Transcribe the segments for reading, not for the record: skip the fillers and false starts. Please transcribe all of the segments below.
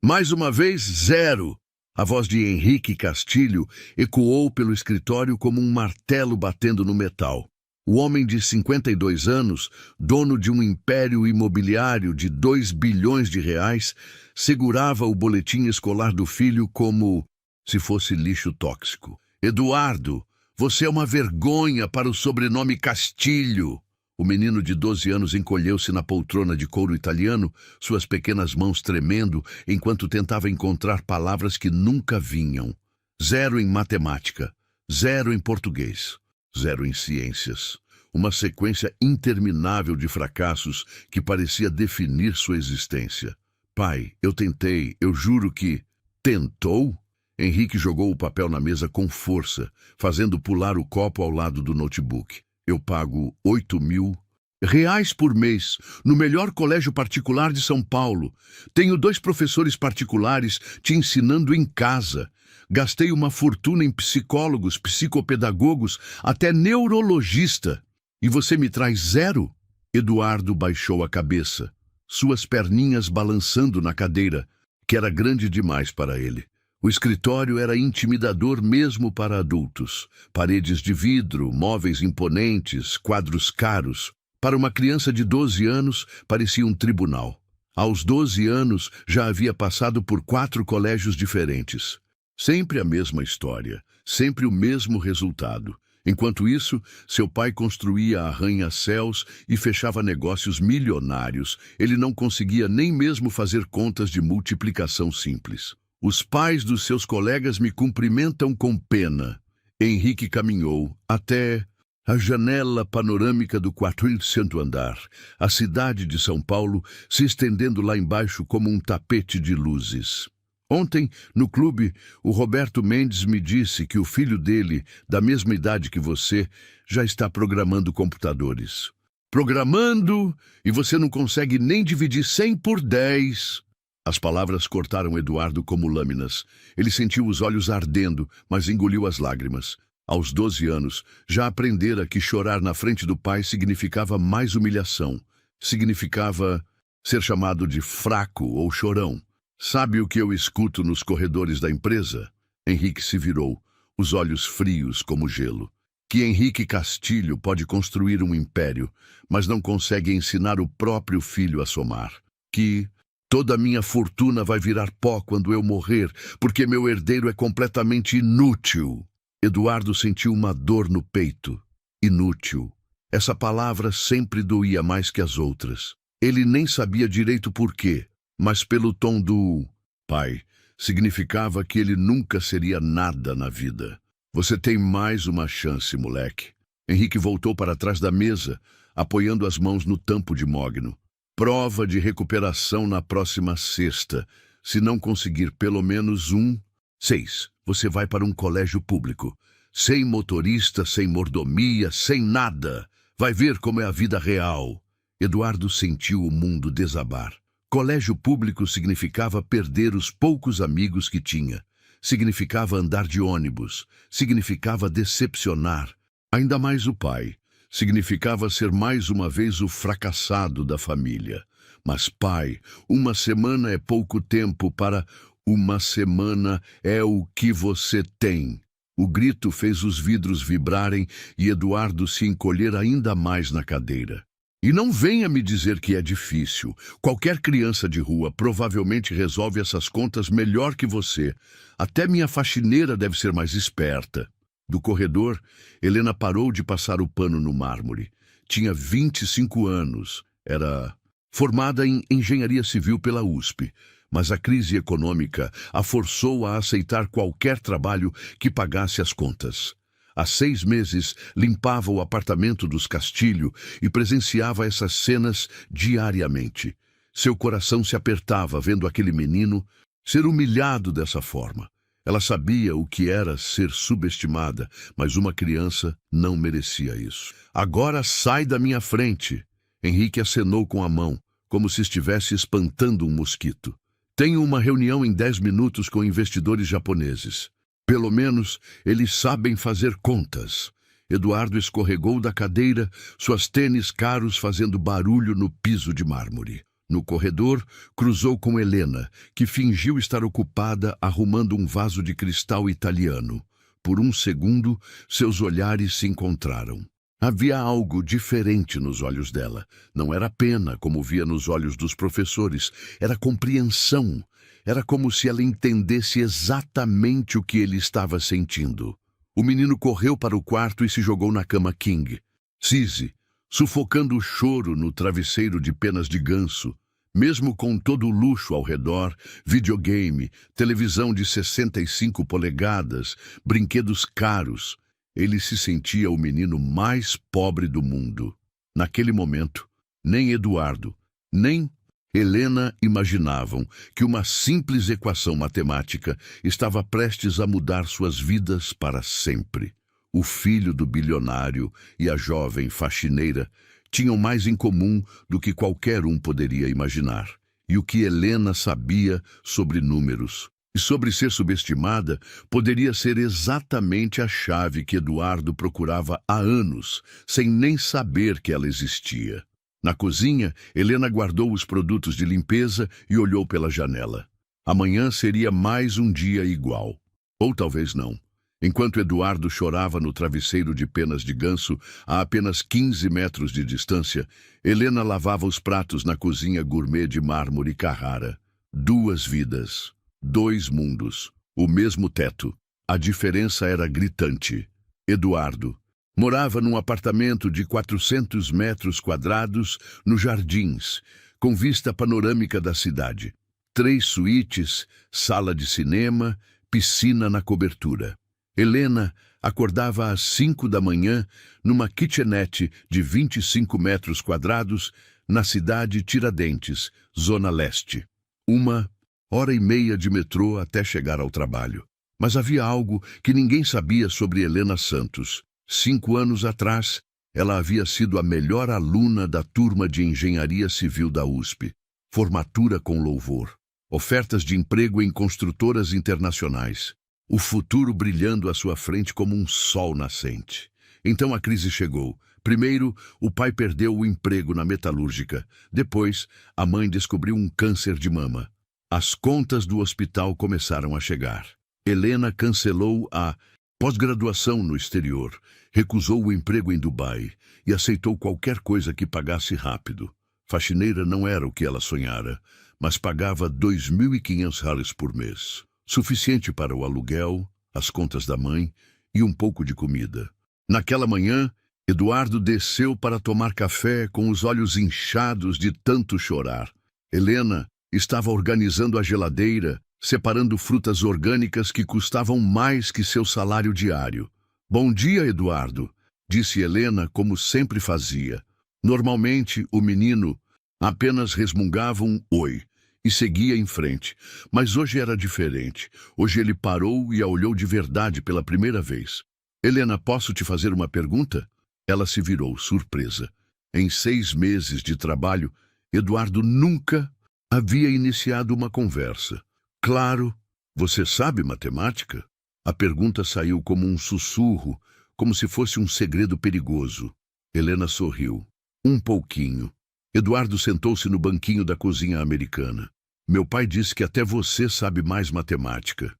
Mais uma vez, 0. A voz de Henrique Castilho ecoou pelo escritório como um martelo batendo no metal. O homem de 52 anos, dono de um império imobiliário de 2 bilhões de reais, segurava o boletim escolar do filho como se fosse lixo tóxico. Eduardo, você é uma vergonha para o sobrenome Castilho. O menino de 12 anos encolheu-se na poltrona de couro italiano, suas pequenas mãos tremendo, enquanto tentava encontrar palavras que nunca vinham. 0 em matemática, 0 em português, 0 em ciências. Uma sequência interminável de fracassos que parecia definir sua existência. Pai, eu tentei, eu juro que... Tentou? Henrique jogou o papel na mesa com força, fazendo pular o copo ao lado do notebook. Eu pago 8.000 reais por mês, no melhor colégio particular de São Paulo. Tenho 2 professores particulares te ensinando em casa. Gastei uma fortuna em psicólogos, psicopedagogos, até neurologista. E você me traz 0? Eduardo baixou a cabeça, suas perninhas balançando na cadeira, que era grande demais para ele. O escritório era intimidador mesmo para adultos. Paredes de vidro, móveis imponentes, quadros caros. Para uma criança de 12 anos, parecia um tribunal. Aos 12 anos, já havia passado por 4 colégios diferentes. Sempre a mesma história, sempre o mesmo resultado. Enquanto isso, seu pai construía arranha-céus e fechava negócios milionários. Ele não conseguia nem mesmo fazer contas de multiplicação simples. Os pais dos seus colegas me cumprimentam com pena. Henrique caminhou até a janela panorâmica do 400º andar, a cidade de São Paulo se estendendo lá embaixo como um tapete de luzes. Ontem, no clube, o Roberto Mendes me disse que o filho dele, da mesma idade que você, já está programando computadores. Programando? E você não consegue nem dividir 100 por 10. As palavras cortaram Eduardo como lâminas. Ele sentiu os olhos ardendo, mas engoliu as lágrimas. Aos 12 anos, já aprendera que chorar na frente do pai significava mais humilhação. Significava ser chamado de fraco ou chorão. Sabe o que eu escuto nos corredores da empresa? Henrique se virou, os olhos frios como gelo. Que Henrique Castilho pode construir um império, mas não consegue ensinar o próprio filho a somar. Que toda a minha fortuna vai virar pó quando eu morrer, porque meu herdeiro é completamente inútil. Eduardo sentiu uma dor no peito. Inútil. Essa palavra sempre doía mais que as outras. Ele nem sabia direito por quê, mas pelo tom do pai, significava que ele nunca seria nada na vida. Você tem mais uma chance, moleque. Henrique voltou para trás da mesa, apoiando as mãos no tampo de mogno. Prova de recuperação na próxima sexta. Se não conseguir pelo menos 6, você vai para um colégio público. Sem motorista, sem mordomia, sem nada. Vai ver como é a vida real. Eduardo sentiu o mundo desabar. Colégio público significava perder os poucos amigos que tinha. Significava andar de ônibus. Significava decepcionar. Ainda mais o pai. Significava ser mais uma vez o fracassado da família. Mas, pai, uma semana é pouco tempo para... Uma semana é o que você tem. O grito fez os vidros vibrarem e Eduardo se encolher ainda mais na cadeira. E não venha me dizer que é difícil. Qualquer criança de rua provavelmente resolve essas contas melhor que você. Até minha faxineira deve ser mais esperta. Do corredor, Helena parou de passar o pano no mármore. Tinha 25 anos. Era formada em engenharia civil pela USP. Mas a crise econômica a forçou a aceitar qualquer trabalho que pagasse as contas. Há 6 meses, limpava o apartamento dos Castilho e presenciava essas cenas diariamente. Seu coração se apertava vendo aquele menino ser humilhado dessa forma. Ela sabia o que era ser subestimada, mas uma criança não merecia isso. Agora sai da minha frente. Henrique acenou com a mão, como se estivesse espantando um mosquito. Tenho uma reunião em 10 minutos com investidores japoneses. Pelo menos, eles sabem fazer contas. Eduardo escorregou da cadeira, suas tênis caros fazendo barulho no piso de mármore. No corredor, cruzou com Helena, que fingiu estar ocupada arrumando um vaso de cristal italiano. Por um segundo, seus olhares se encontraram. Havia algo diferente nos olhos dela. Não era pena, como via nos olhos dos professores. Era compreensão. Era como se ela entendesse exatamente o que ele estava sentindo. O menino correu para o quarto e se jogou na cama King. Cise, sufocando o choro no travesseiro de penas de ganso. Mesmo com todo o luxo ao redor, videogame, televisão de 65 polegadas, brinquedos caros, ele se sentia o menino mais pobre do mundo. Naquele momento, nem Eduardo, nem Helena imaginavam que uma simples equação matemática estava prestes a mudar suas vidas para sempre. O filho do bilionário e a jovem faxineira tinham mais em comum do que qualquer um poderia imaginar. E o que Helena sabia sobre números e sobre ser subestimada poderia ser exatamente a chave que Eduardo procurava há anos, sem nem saber que ela existia. Na cozinha, Helena guardou os produtos de limpeza e olhou pela janela. Amanhã seria mais um dia igual. Ou talvez não. Enquanto Eduardo chorava no travesseiro de penas de ganso, a apenas 15 metros de distância, Helena lavava os pratos na cozinha gourmet de mármore Carrara. 2 vidas, 2 mundos, o mesmo teto. A diferença era gritante. Eduardo morava num apartamento de 400 metros quadrados nos Jardins, com vista panorâmica da cidade. 3 suítes, sala de cinema, piscina na cobertura. Helena acordava às 5 da manhã numa kitchenette de 25 metros quadrados na cidade Tiradentes, Zona Leste. 1h30 de metrô até chegar ao trabalho. Mas havia algo que ninguém sabia sobre Helena Santos. 5 anos atrás, ela havia sido a melhor aluna da turma de engenharia civil da USP. Formatura com louvor. Ofertas de emprego em construtoras internacionais. O futuro brilhando à sua frente como um sol nascente. Então a crise chegou. Primeiro, o pai perdeu o emprego na metalúrgica. Depois, a mãe descobriu um câncer de mama. As contas do hospital começaram a chegar. Helena cancelou a pós-graduação no exterior, recusou o emprego em Dubai e aceitou qualquer coisa que pagasse rápido. Faxineira não era o que ela sonhara, mas pagava $2.500 por mês. Suficiente para o aluguel, as contas da mãe e um pouco de comida. Naquela manhã, Eduardo desceu para tomar café com os olhos inchados de tanto chorar. Helena estava organizando a geladeira, separando frutas orgânicas que custavam mais que seu salário diário. "Bom dia, Eduardo", disse Helena como sempre fazia. Normalmente, o menino apenas resmungava um oi e seguia em frente. Mas hoje era diferente. Hoje ele parou e a olhou de verdade pela primeira vez. "Helena, posso te fazer uma pergunta?" Ela se virou, surpresa. Em 6 meses de trabalho, Eduardo nunca havia iniciado uma conversa. "Claro, você sabe matemática?" A pergunta saiu como um sussurro, como se fosse um segredo perigoso. Helena sorriu. "Um pouquinho." Eduardo sentou-se no banquinho da cozinha americana. "Meu pai disse que até você sabe mais matemática."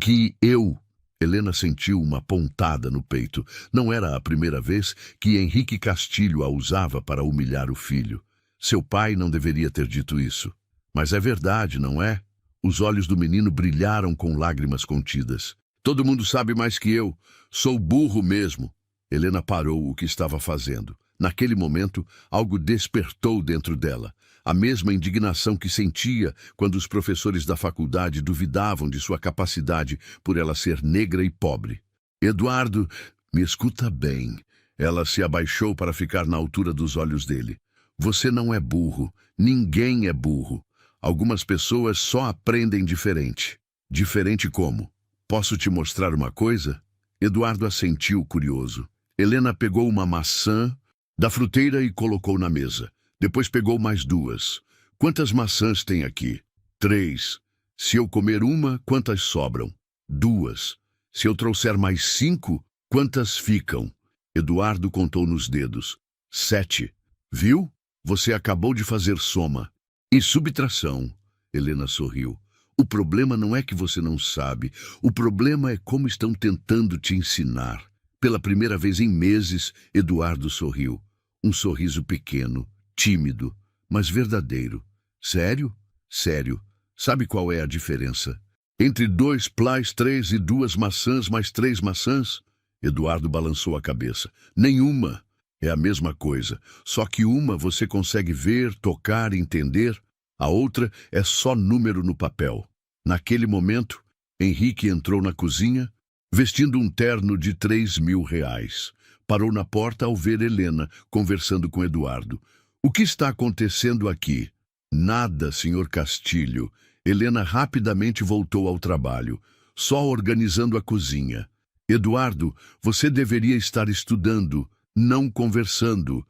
Que eu... Helena sentiu uma pontada no peito. Não era a primeira vez que Henrique Castilho a usava para humilhar o filho. Seu pai não deveria ter dito isso. Mas é verdade, não é? Os olhos do menino brilharam com lágrimas contidas. "Todo mundo sabe mais que eu. Sou burro mesmo." Helena parou o que estava fazendo. Naquele momento, algo despertou dentro dela. A mesma indignação que sentia quando os professores da faculdade duvidavam de sua capacidade por ela ser negra e pobre. "Eduardo, me escuta bem." Ela se abaixou para ficar na altura dos olhos dele. "Você não é burro. Ninguém é burro. Algumas pessoas só aprendem diferente." "Diferente como? Posso te mostrar uma coisa?" Eduardo assentiu, curioso. Helena pegou uma maçã da fruteira e colocou na mesa. Depois pegou mais 2. "Quantas maçãs tem aqui?" 3. "Se eu comer uma, quantas sobram?" 2. "Se eu trouxer mais 5, quantas ficam?" Eduardo contou nos dedos. 7. "Viu? Você acabou de fazer soma." E subtração. Helena sorriu. O problema não é que você não sabe. O problema é como estão tentando te ensinar. Pela primeira vez em meses, Eduardo sorriu. Um sorriso pequeno, tímido, mas verdadeiro. Sério? Sério. Sabe qual é a diferença? Entre 2 plás 3 e 2 maçãs mais 3 maçãs? Eduardo balançou a cabeça. Nenhuma. É a mesma coisa. Só que uma você consegue ver, tocar, entender. A outra é só número no papel. Naquele momento, Henrique entrou na cozinha, vestindo um terno de R$ 3.000. Parou na porta ao ver Helena conversando com Eduardo. O que está acontecendo aqui? Nada, senhor Castilho. Helena rapidamente voltou ao trabalho, só organizando a cozinha. Eduardo, você deveria estar estudando, não conversando.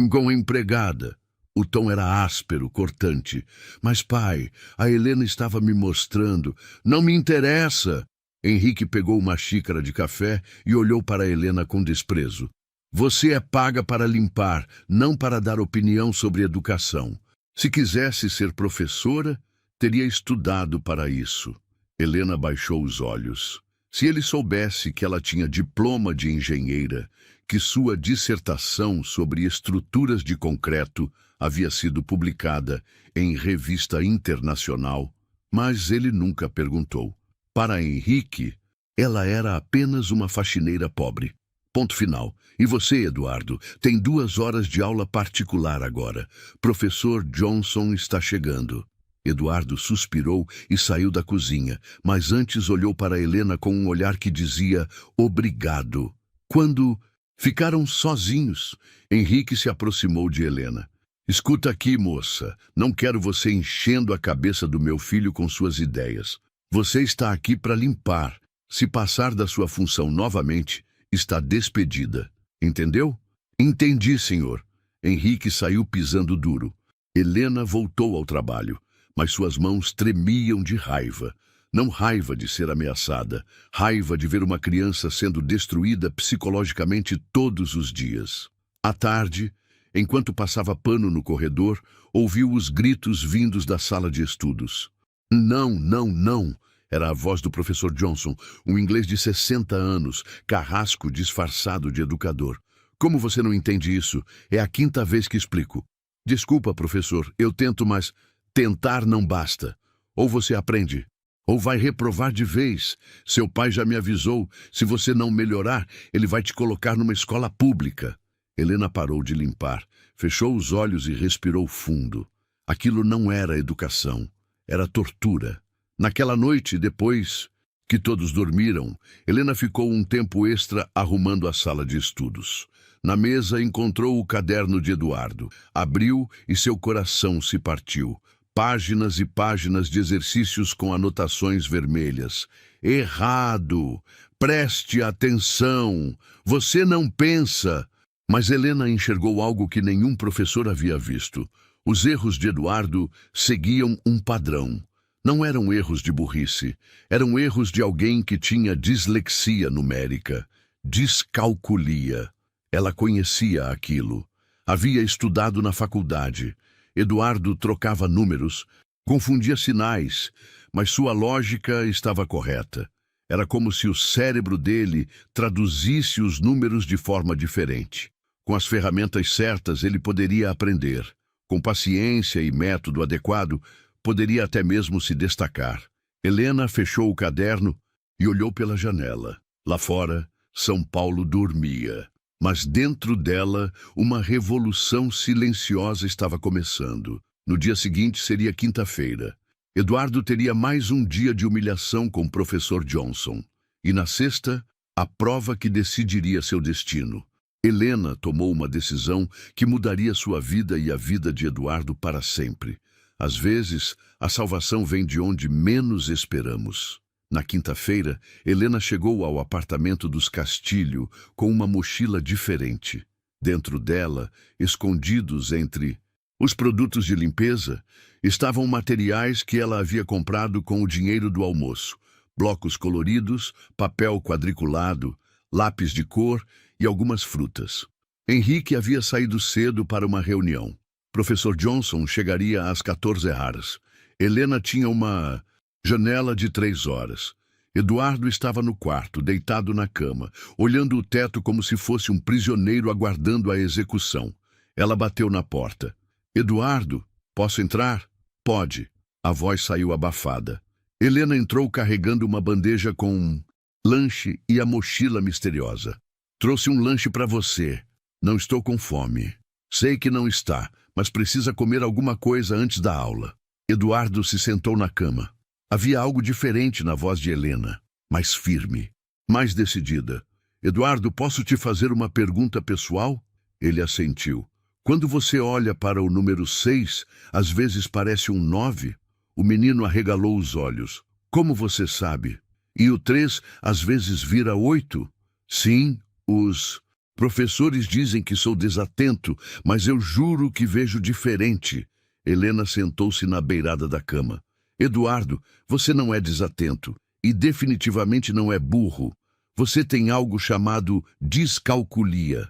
Com a empregada. O tom era áspero, cortante. Mas, pai, a Helena estava me mostrando. Não me interessa. Henrique pegou uma xícara de café e olhou para Helena com desprezo. Você é paga para limpar, não para dar opinião sobre educação. Se quisesse ser professora, teria estudado para isso. Helena baixou os olhos. Se ele soubesse que ela tinha diploma de engenheira, que sua dissertação sobre estruturas de concreto havia sido publicada em revista internacional, mas ele nunca perguntou. Para Henrique, ela era apenas uma faxineira pobre. Ponto final. E você, Eduardo, tem 2 horas de aula particular agora. Professor Johnson está chegando. Eduardo suspirou e saiu da cozinha, mas antes olhou para Helena com um olhar que dizia obrigado. Quando ficaram sozinhos, Henrique se aproximou de Helena. Escuta aqui, moça, não quero você enchendo a cabeça do meu filho com suas ideias. Você está aqui para limpar. Se passar da sua função novamente, está despedida. Entendeu? Entendi, senhor. Henrique saiu pisando duro. Helena voltou ao trabalho, mas suas mãos tremiam de raiva. Não raiva de ser ameaçada, raiva de ver uma criança sendo destruída psicologicamente todos os dias. À tarde, enquanto passava pano no corredor, ouviu os gritos vindos da sala de estudos. Não, não, não! Era a voz do professor Johnson, um inglês de 60 anos, carrasco disfarçado de educador. Como você não entende isso? É a 5ª vez que explico. Desculpa, professor, eu tento, mas tentar não basta. Ou você aprende, ou vai reprovar de vez. Seu pai já me avisou, se você não melhorar, ele vai te colocar numa escola pública. Helena parou de limpar, fechou os olhos e respirou fundo. Aquilo não era educação, era tortura. Naquela noite, depois que todos dormiram, Helena ficou um tempo extra arrumando a sala de estudos. Na mesa encontrou o caderno de Eduardo. Abriu e seu coração se partiu. Páginas e páginas de exercícios com anotações vermelhas. Errado! Preste atenção! Você não pensa! Mas Helena enxergou algo que nenhum professor havia visto. Os erros de Eduardo seguiam um padrão. Não eram erros de burrice, eram erros de alguém que tinha dislexia numérica, descalculia. Ela conhecia aquilo. Havia estudado na faculdade. Eduardo trocava números, confundia sinais, mas sua lógica estava correta. Era como se o cérebro dele traduzisse os números de forma diferente. Com as ferramentas certas, ele poderia aprender. Com paciência e método adequado, poderia até mesmo se destacar. Helena fechou o caderno e olhou pela janela. Lá fora, São Paulo dormia. Mas dentro dela, uma revolução silenciosa estava começando. No dia seguinte seria quinta-feira. Eduardo teria mais um dia de humilhação com o professor Johnson. E na sexta, a prova que decidiria seu destino. Helena tomou uma decisão que mudaria sua vida e a vida de Eduardo para sempre. Às vezes, a salvação vem de onde menos esperamos. Na quinta-feira, Helena chegou ao apartamento dos Castilho com uma mochila diferente. Dentro dela, escondidos entre os produtos de limpeza, estavam materiais que ela havia comprado com o dinheiro do almoço. Blocos coloridos, papel quadriculado, lápis de cor e algumas frutas. Henrique havia saído cedo para uma reunião. Professor Johnson chegaria às 14 horas. Helena tinha uma janela de 3 horas. Eduardo estava no quarto, deitado na cama, olhando o teto como se fosse um prisioneiro aguardando a execução. Ela bateu na porta. Eduardo, posso entrar? Pode. A voz saiu abafada. Helena entrou carregando uma bandeja com lanche e a mochila misteriosa. Trouxe um lanche para você. Não estou com fome. Sei que não está, mas precisa comer alguma coisa antes da aula. Eduardo se sentou na cama. Havia algo diferente na voz de Helena, mais firme, mais decidida. Eduardo, posso te fazer uma pergunta pessoal? Ele assentiu. Quando você olha para o número 6, às vezes parece um 9. O menino arregalou os olhos. Como você sabe? E o 3 às vezes vira 8? Sim, os professores dizem que sou desatento, mas eu juro que vejo diferente. Helena sentou-se na beirada da cama. Eduardo, você não é desatento e definitivamente não é burro. Você tem algo chamado descalculia.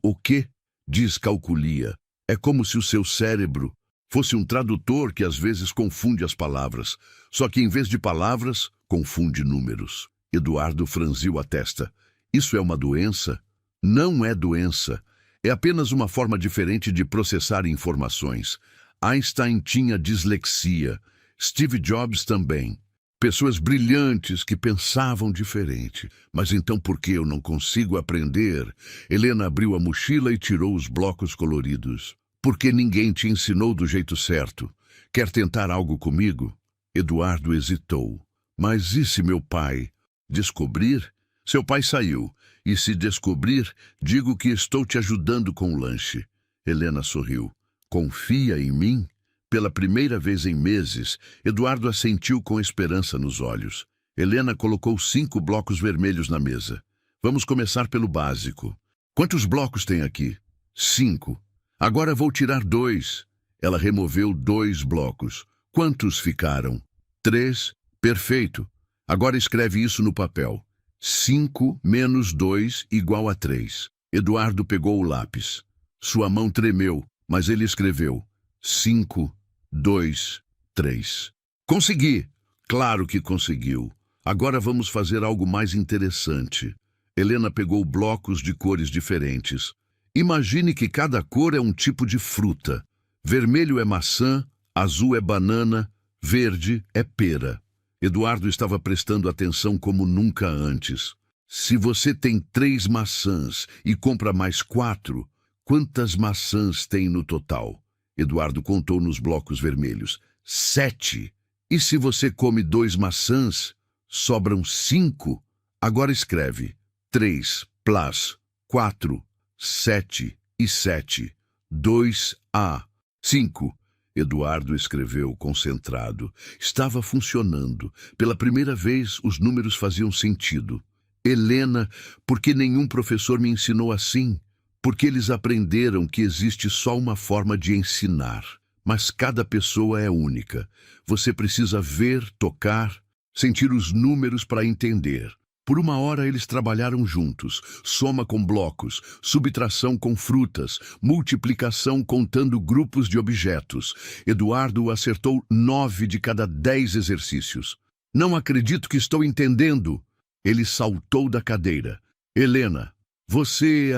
O quê? Descalculia. É como se o seu cérebro fosse um tradutor que às vezes confunde as palavras, só que em vez de palavras, confunde números. Eduardo franziu a testa. Isso é uma doença? Não é doença. É apenas uma forma diferente de processar informações. Einstein tinha dislexia. Steve Jobs também. Pessoas brilhantes que pensavam diferente. Mas então por que eu não consigo aprender? Helena abriu a mochila e tirou os blocos coloridos. Porque ninguém te ensinou do jeito certo. Quer tentar algo comigo? Eduardo hesitou. Mas e se meu pai descobrir? Seu pai saiu. E se descobrir, digo que estou te ajudando com o lanche. Helena sorriu. Confia em mim? Pela primeira vez em meses, Eduardo assentiu com esperança nos olhos. Helena colocou 5 blocos vermelhos na mesa. Vamos começar pelo básico. Quantos blocos tem aqui? 5. Agora vou tirar 2. Ela removeu 2 blocos. Quantos ficaram? 3. Perfeito. Agora escreve isso no papel. 5 menos 2 igual a 3. Eduardo pegou o lápis. Sua mão tremeu, mas ele escreveu 5, 2, 3. Consegui! Claro que conseguiu. Agora vamos fazer algo mais interessante. Helena pegou blocos de cores diferentes. Imagine que cada cor é um tipo de fruta. Vermelho é maçã, azul é banana, verde é pera. Eduardo estava prestando atenção como nunca antes. Se você tem 3 maçãs e compra mais 4, quantas maçãs tem no total? Eduardo contou nos blocos vermelhos. 7. E se você come 2 maçãs, sobram 5. Agora escreve 3 plus 4, 7 e 7. 2A. 5. Eduardo escreveu concentrado. Estava funcionando. Pela primeira vez, os números faziam sentido. Helena, por que nenhum professor me ensinou assim? Porque eles aprenderam que existe só uma forma de ensinar. Mas cada pessoa é única. Você precisa ver, tocar, sentir os números para entender. Por uma hora eles trabalharam juntos, soma com blocos, subtração com frutas, multiplicação contando grupos de objetos. Eduardo acertou 9 de cada 10 exercícios. Não acredito que estou entendendo. Ele saltou da cadeira. Helena, você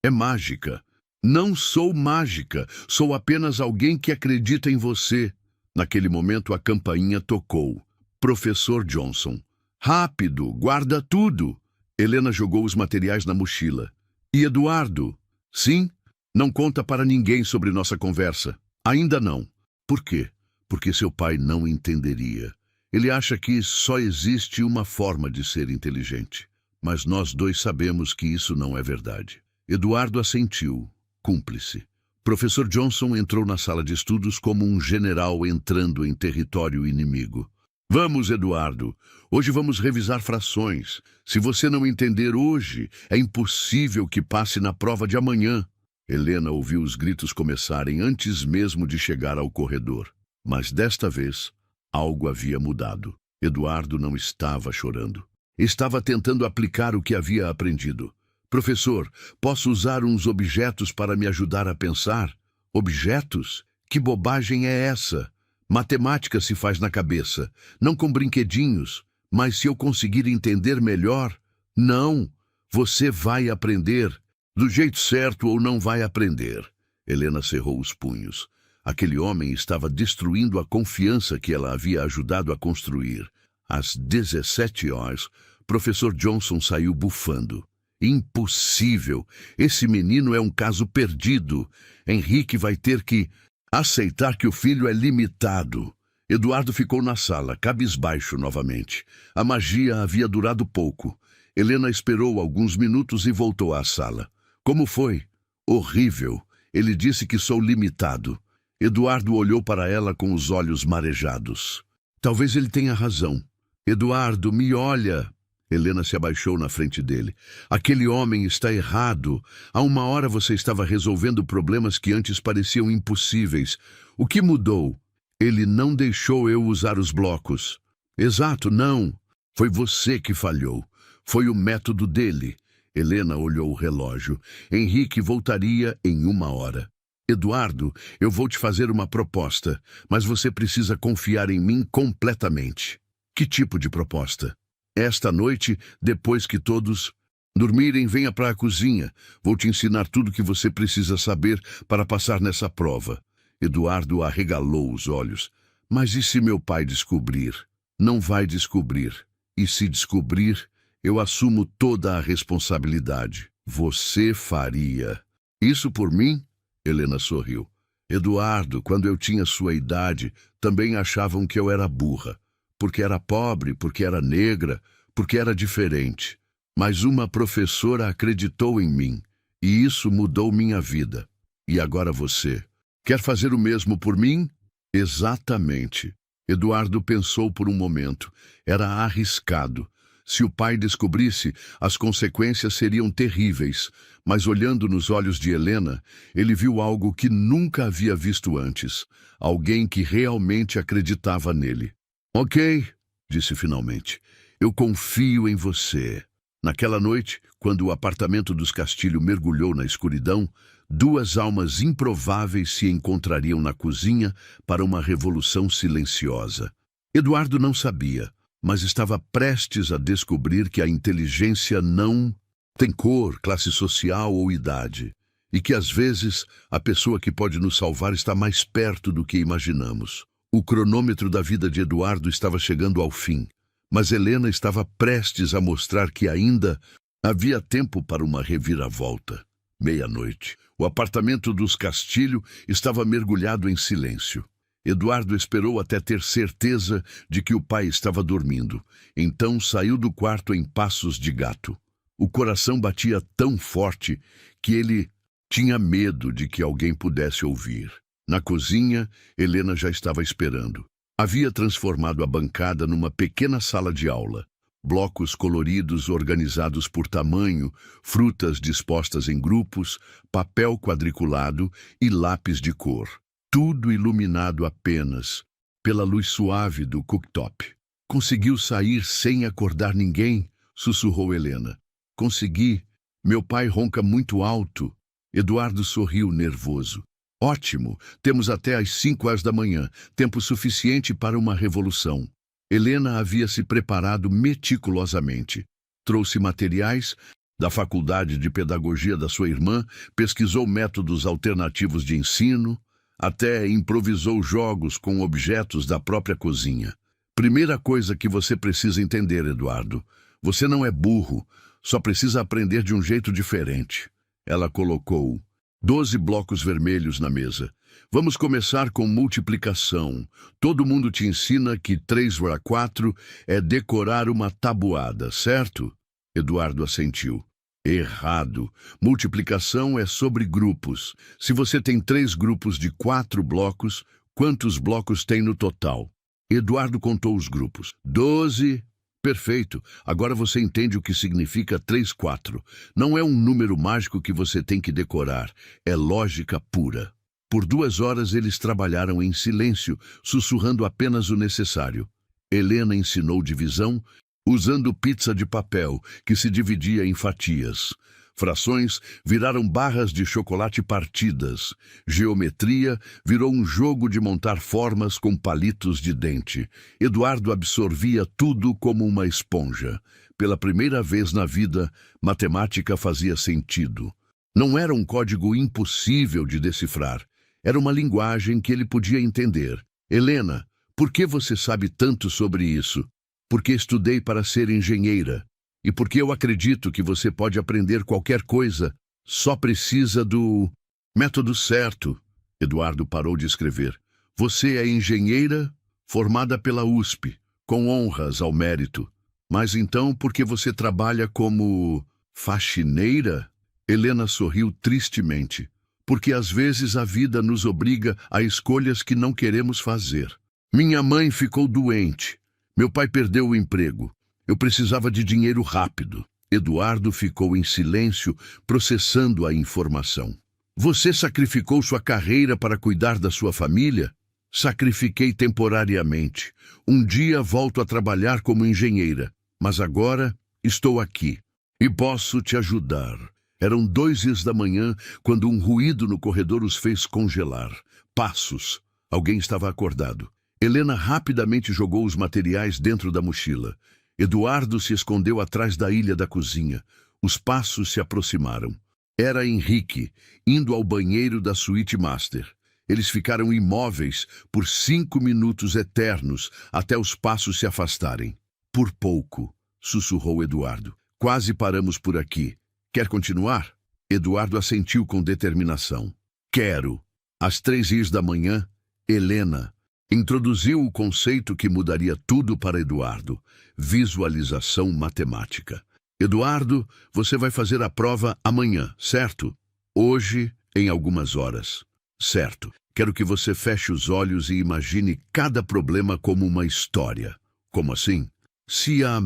é mágica. Não sou mágica, sou apenas alguém que acredita em você. Naquele momento a campainha tocou. Professor Johnson. Rápido, guarda tudo. Helena jogou os materiais na mochila. E Eduardo? Sim? Não conta para ninguém sobre nossa conversa. Ainda não. Por quê? Porque seu pai não entenderia. Ele acha que só existe uma forma de ser inteligente. Mas nós dois sabemos que isso não é verdade. Eduardo assentiu, cúmplice. Professor Johnson entrou na sala de estudos como um general entrando em território inimigo. Vamos, Eduardo. Hoje vamos revisar frações. Se você não entender hoje, é impossível que passe na prova de amanhã. Helena ouviu os gritos começarem antes mesmo de chegar ao corredor. Mas desta vez, algo havia mudado. Eduardo não estava chorando. Estava tentando aplicar o que havia aprendido. Professor, posso usar uns objetos para me ajudar a pensar? Objetos? Que bobagem é essa? Matemática se faz na cabeça, não com brinquedinhos. Mas se eu conseguir entender melhor... Não, você vai aprender. Do jeito certo ou não vai aprender. Helena cerrou os punhos. Aquele homem estava destruindo a confiança que ela havia ajudado a construir. Às 17 horas, professor Johnson saiu bufando. Impossível! Esse menino é um caso perdido. Henrique vai ter que aceitar que o filho é limitado. Eduardo ficou na sala, cabisbaixo novamente. A magia havia durado pouco. Helena esperou alguns minutos e voltou à sala. Como foi? Horrível. Ele disse que sou limitado. Eduardo olhou para ela com os olhos marejados. Talvez ele tenha razão. Eduardo, me olha. Helena se abaixou na frente dele. Aquele homem está errado. Há uma hora você estava resolvendo problemas que antes pareciam impossíveis. O que mudou? Ele não deixou eu usar os blocos. Exato, não. Foi você que falhou. Foi o método dele. Helena olhou o relógio. Henrique voltaria em 1 hora. Eduardo, eu vou te fazer uma proposta, mas você precisa confiar em mim completamente. Que tipo de proposta? Esta noite, depois que todos dormirem, venha para a cozinha. Vou te ensinar tudo o que você precisa saber para passar nessa prova. Eduardo arregalou os olhos. Mas e se meu pai descobrir? Não vai descobrir. E se descobrir, eu assumo toda a responsabilidade. Você faria isso por mim? Helena sorriu. Eduardo, quando eu tinha sua idade, também achavam que eu era burra. Porque era pobre, porque era negra, porque era diferente. Mas uma professora acreditou em mim, e isso mudou minha vida. E agora você. Quer fazer o mesmo por mim? Exatamente. Eduardo pensou por um momento. Era arriscado. Se o pai descobrisse, as consequências seriam terríveis. Mas olhando nos olhos de Helena, ele viu algo que nunca havia visto antes. Alguém que realmente acreditava nele. Ok, disse finalmente. Eu confio em você. Naquela noite, quando o apartamento dos Castilho mergulhou na escuridão, 2 almas improváveis se encontrariam na cozinha para uma revolução silenciosa. Eduardo não sabia, mas estava prestes a descobrir que a inteligência não tem cor, classe social ou idade, e que às vezes a pessoa que pode nos salvar está mais perto do que imaginamos. O cronômetro da vida de Eduardo estava chegando ao fim, mas Helena estava prestes a mostrar que ainda havia tempo para uma reviravolta. 00:30. O apartamento dos Castilho estava mergulhado em silêncio. Eduardo esperou até ter certeza de que o pai estava dormindo. Então saiu do quarto em passos de gato. O coração batia tão forte que ele tinha medo de que alguém pudesse ouvir. Na cozinha, Helena já estava esperando. Havia transformado a bancada numa pequena sala de aula. Blocos coloridos organizados por tamanho, frutas dispostas em grupos, papel quadriculado e lápis de cor. Tudo iluminado apenas pela luz suave do cooktop. Conseguiu sair sem acordar ninguém? Sussurrou Helena. Consegui. Meu pai ronca muito alto. Eduardo sorriu nervoso. Ótimo, temos até às 5 horas da manhã, tempo suficiente para uma revolução. Helena havia se preparado meticulosamente. Trouxe materiais da Faculdade de Pedagogia da sua irmã, pesquisou métodos alternativos de ensino, até improvisou jogos com objetos da própria cozinha. Primeira coisa que você precisa entender, Eduardo, você não é burro, só precisa aprender de um jeito diferente. Ela colocou 12 blocos vermelhos na mesa. Vamos começar com multiplicação. Todo mundo te ensina que 3/4 é decorar uma tabuada, certo? Eduardo assentiu. Errado. Multiplicação é sobre grupos. Se você tem 3 grupos de 4 blocos, quantos blocos tem no total? Eduardo contou os grupos. 12. Perfeito. Agora você entende o que significa 3/4. Não é um número mágico que você tem que decorar. É lógica pura. Por 2 horas eles trabalharam em silêncio, sussurrando apenas o necessário. Helena ensinou divisão, usando pizza de papel, que se dividia em fatias. Frações viraram barras de chocolate partidas. Geometria virou um jogo de montar formas com palitos de dente. Eduardo absorvia tudo como uma esponja. Pela primeira vez na vida, matemática fazia sentido. Não era um código impossível de decifrar. Era uma linguagem que ele podia entender. Helena, por que você sabe tanto sobre isso? Porque estudei para ser engenheira. E porque eu acredito que você pode aprender qualquer coisa, só precisa do método certo. Eduardo parou de escrever. Você é engenheira formada pela USP, com honras ao mérito. Mas então por que você trabalha como faxineira? Helena sorriu tristemente. Porque às vezes a vida nos obriga a escolhas que não queremos fazer. Minha mãe ficou doente. Meu pai perdeu o emprego. Eu precisava de dinheiro rápido. Eduardo ficou em silêncio, processando a informação. Você sacrificou sua carreira para cuidar da sua família? Sacrifiquei temporariamente. Um dia volto a trabalhar como engenheira, mas agora estou aqui e posso te ajudar. Eram 2h da manhã quando um ruído no corredor os fez congelar. Passos. Alguém estava acordado. Helena rapidamente jogou os materiais dentro da mochila. Eduardo se escondeu atrás da ilha da cozinha. Os passos se aproximaram. Era Henrique, indo ao banheiro da suíte master. Eles ficaram imóveis por 5 minutos eternos, até os passos se afastarem. Por pouco, sussurrou Eduardo. Quase paramos por aqui. Quer continuar? Eduardo assentiu com determinação. Quero. Às 3h da manhã, Helena introduziu o conceito que mudaria tudo para Eduardo. Visualização matemática. Eduardo, você vai fazer a prova amanhã, certo? Hoje, em algumas horas. Certo. Quero que você feche os olhos e imagine cada problema como uma história. Como assim? Se a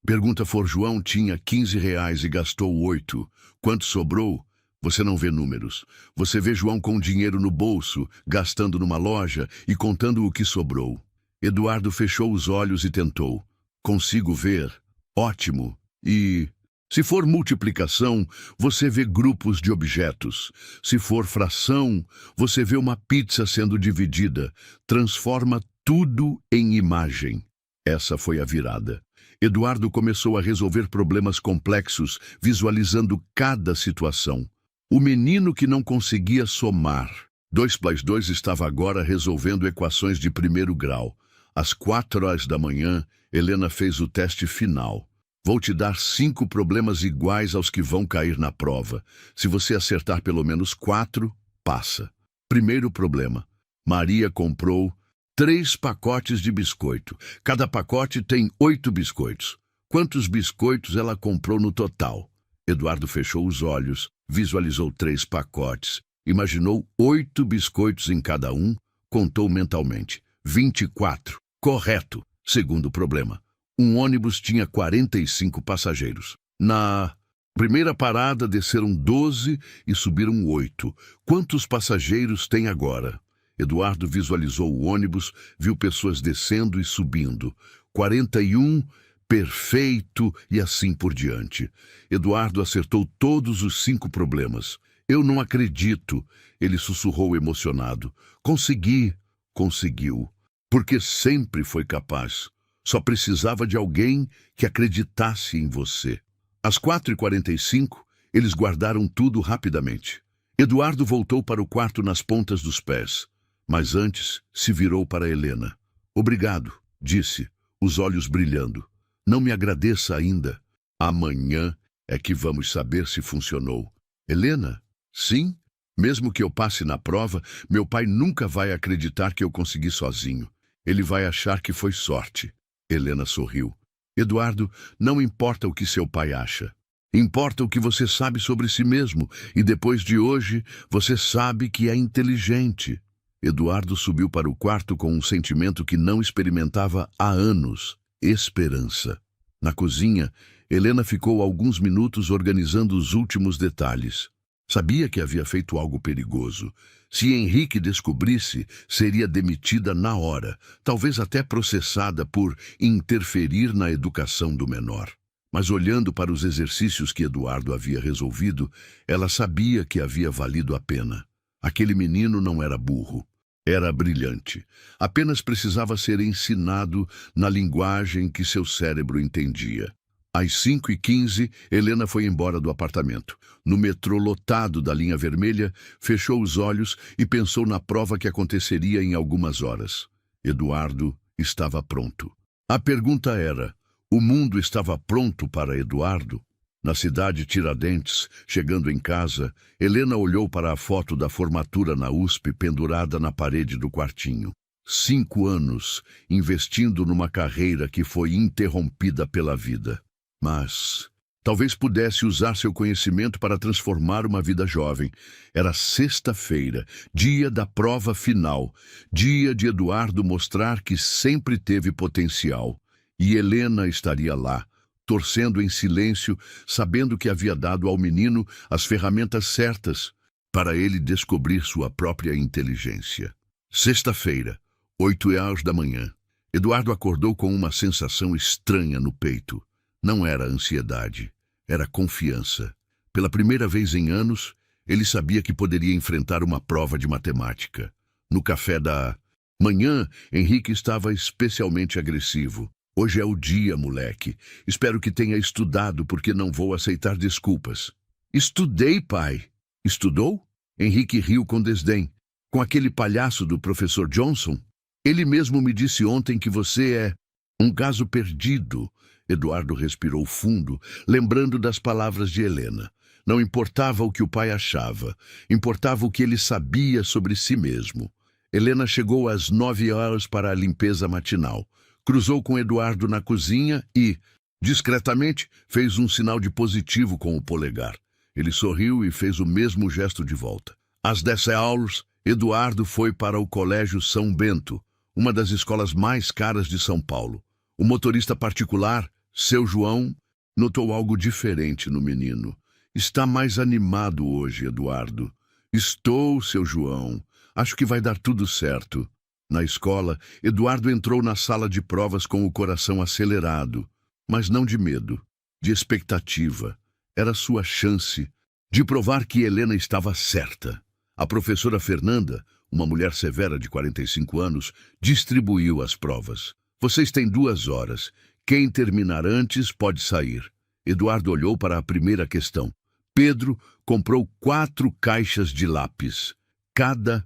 pergunta for João tinha R$ 15 e gastou 8, quanto sobrou? Você não vê números. Você vê João com dinheiro no bolso, gastando numa loja e contando o que sobrou. Eduardo fechou os olhos e tentou. Consigo ver. Ótimo. E se for multiplicação, você vê grupos de objetos. Se for fração, você vê uma pizza sendo dividida. Transforma tudo em imagem. Essa foi a virada. Eduardo começou a resolver problemas complexos, visualizando cada situação. O menino que não conseguia somar. 2 + 2 estava agora resolvendo equações de primeiro grau. Às 4h da manhã, Helena fez o teste final. Vou te dar 5 problemas iguais aos que vão cair na prova. Se você acertar pelo menos 4, passa. Primeiro problema. Maria comprou 3 pacotes de biscoito. Cada pacote tem 8 biscoitos. Quantos biscoitos ela comprou no total? Eduardo fechou os olhos, visualizou 3 pacotes, imaginou 8 biscoitos em cada um, contou mentalmente. 24. Correto. Segundo problema. Um ônibus tinha 45 passageiros. Na primeira parada desceram 12 e subiram 8. Quantos passageiros tem agora? Eduardo visualizou o ônibus, viu pessoas descendo e subindo. 41, perfeito e assim por diante. Eduardo acertou todos os 5 problemas. Eu não acredito, ele sussurrou emocionado. Consegui, conseguiu, porque sempre foi capaz. Só precisava de alguém que acreditasse em você. Às 4h45, eles guardaram tudo rapidamente. Eduardo voltou para o quarto nas pontas dos pés. Mas antes, se virou para Helena. Obrigado, disse, os olhos brilhando. Não me agradeça ainda. Amanhã é que vamos saber se funcionou. Helena? Sim? Mesmo que eu passe na prova, meu pai nunca vai acreditar que eu consegui sozinho. Ele vai achar que foi sorte. Helena sorriu. Eduardo, não importa o que seu pai acha. Importa o que você sabe sobre si mesmo, e depois de hoje, você sabe que é inteligente. Eduardo subiu para o quarto com um sentimento que não experimentava há anos. Esperança. Na cozinha, Helena ficou alguns minutos organizando os últimos detalhes. Sabia que havia feito algo perigoso. Se Henrique descobrisse, seria demitida na hora, talvez até processada por interferir na educação do menor. Mas olhando para os exercícios que Eduardo havia resolvido, ela sabia que havia valido a pena. Aquele menino não era burro. Era brilhante. Apenas precisava ser ensinado na linguagem que seu cérebro entendia. Às 5h15, Helena foi embora do apartamento. No metrô lotado da linha vermelha, fechou os olhos e pensou na prova que aconteceria em algumas horas. Eduardo estava pronto. A pergunta era: o mundo estava pronto para Eduardo? Na cidade Tiradentes, chegando em casa, Helena olhou para a foto da formatura na USP pendurada na parede do quartinho. 5 anos investindo numa carreira que foi interrompida pela vida. Mas talvez pudesse usar seu conhecimento para transformar uma vida jovem. Era sexta-feira, dia da prova final, dia de Eduardo mostrar que sempre teve potencial. E Helena estaria lá, torcendo em silêncio, sabendo que havia dado ao menino as ferramentas certas para ele descobrir sua própria inteligência. Sexta-feira, 8h da manhã. Eduardo acordou com uma sensação estranha no peito. Não era ansiedade, era confiança. Pela primeira vez em anos, ele sabia que poderia enfrentar uma prova de matemática. No café da manhã, Henrique estava especialmente agressivo. Hoje é o dia, moleque. Espero que tenha estudado, porque não vou aceitar desculpas. Estudei, pai. Estudou? Henrique riu com desdém. Com aquele palhaço do professor Johnson? Ele mesmo me disse ontem que você é um caso perdido. Eduardo respirou fundo, lembrando das palavras de Helena. Não importava o que o pai achava, importava o que ele sabia sobre si mesmo. Helena chegou às 9h para a limpeza matinal. Cruzou com Eduardo na cozinha e, discretamente, fez um sinal de positivo com o polegar. Ele sorriu e fez o mesmo gesto de volta. Às 10h, Eduardo foi para o Colégio São Bento, uma das escolas mais caras de São Paulo. O motorista particular, seu João, notou algo diferente no menino. Está mais animado hoje, Eduardo. Estou, seu João. Acho que vai dar tudo certo. Na escola, Eduardo entrou na sala de provas com o coração acelerado, mas não de medo, de expectativa. Era sua chance de provar que Helena estava certa. A professora Fernanda, uma mulher severa de 45 anos, distribuiu as provas. Vocês têm 2 horas. Quem terminar antes pode sair. Eduardo olhou para a primeira questão. Pedro comprou 4 caixas de lápis. Cada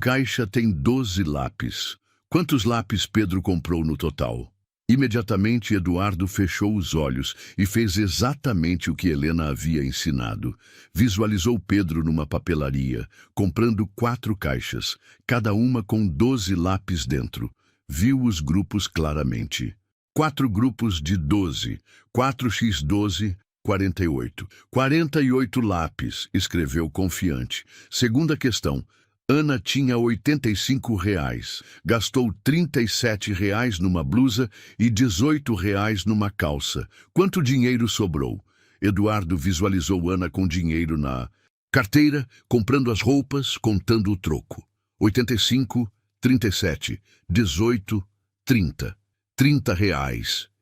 caixa tem 12 lápis. Quantos lápis Pedro comprou no total? Imediatamente, Eduardo fechou os olhos e fez exatamente o que Helena havia ensinado. Visualizou Pedro numa papelaria, comprando 4 caixas, cada uma com 12 lápis dentro. Viu os grupos claramente. 4 grupos de 12, 4x12, 48. 48 lápis, escreveu confiante. Segunda questão. Ana tinha R$ 85, gastou R$ 37 numa blusa e R$ 18 numa calça. Quanto dinheiro sobrou? Eduardo visualizou Ana com dinheiro na carteira, comprando as roupas, contando o troco. 85, 37, 18, 30. R$ 30,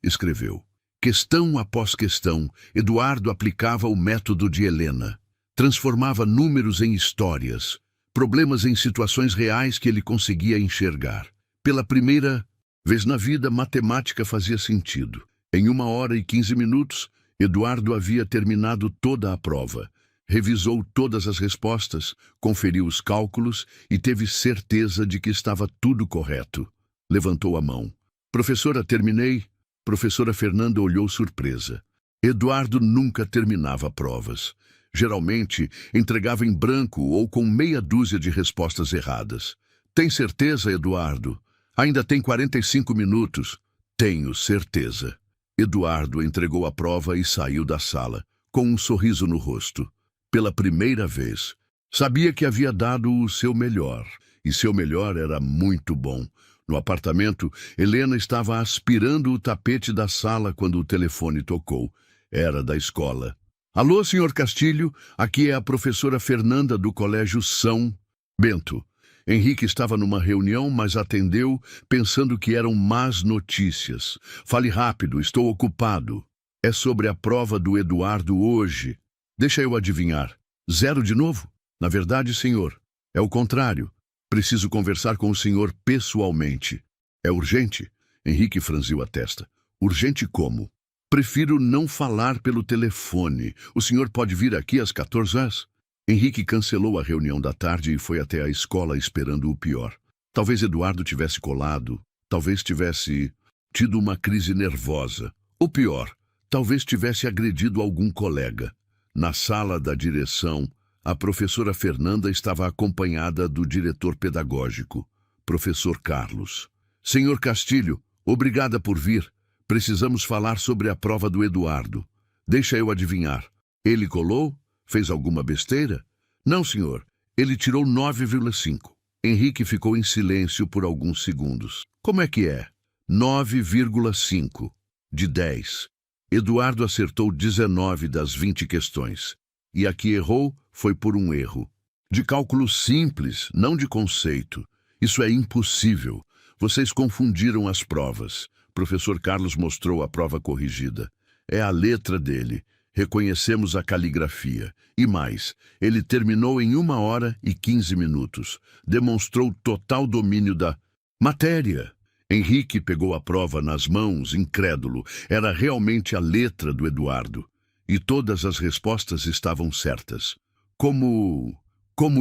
escreveu. Questão após questão, Eduardo aplicava o método de Helena. Transformava números em histórias, problemas em situações reais que ele conseguia enxergar. Pela primeira vez na vida, matemática fazia sentido. Em 1h15, Eduardo havia terminado toda a prova. Revisou todas as respostas, conferiu os cálculos e teve certeza de que estava tudo correto. Levantou a mão. Professora, terminei. Professora Fernanda olhou surpresa. Eduardo nunca terminava provas. Geralmente, entregava em branco ou com meia dúzia de respostas erradas. Tem certeza, Eduardo? Ainda tem 45 minutos. Tenho certeza. Eduardo entregou a prova e saiu da sala, com um sorriso no rosto. Pela primeira vez, sabia que havia dado o seu melhor, e seu melhor era muito bom. No apartamento, Helena estava aspirando o tapete da sala quando o telefone tocou. Era da escola. Alô, senhor Castilho, aqui é a professora Fernanda do Colégio São Bento. Henrique estava numa reunião, mas atendeu, pensando que eram más notícias. Fale rápido, estou ocupado. É sobre a prova do Eduardo hoje. Deixa eu adivinhar. 0 de novo? Na verdade, senhor, é o contrário. Preciso conversar com o senhor pessoalmente. É urgente? Henrique franziu a testa. Urgente como? Prefiro não falar pelo telefone. O senhor pode vir aqui às 14 horas? Henrique cancelou a reunião da tarde e foi até a escola esperando o pior. Talvez Eduardo tivesse colado. Talvez tivesse tido uma crise nervosa. O pior, talvez tivesse agredido algum colega. Na sala da direção, a professora Fernanda estava acompanhada do diretor pedagógico, professor Carlos. Senhor Castilho, obrigada por vir. Precisamos falar sobre a prova do Eduardo. Deixa eu adivinhar. Ele colou? Fez alguma besteira? Não, senhor. Ele tirou 9,5. Henrique ficou em silêncio por alguns segundos. Como é que é? 9,5 de 10. Eduardo acertou 19 das 20 questões. E a que errou foi por um erro. De cálculo simples, não de conceito. Isso é impossível. Vocês confundiram as provas. Professor Carlos mostrou a prova corrigida. É a letra dele. Reconhecemos a caligrafia. E mais, ele terminou em 1 hora e 15 minutos. Demonstrou total domínio da matéria. Henrique pegou a prova nas mãos, incrédulo. Era realmente a letra do Eduardo. E todas as respostas estavam certas. Como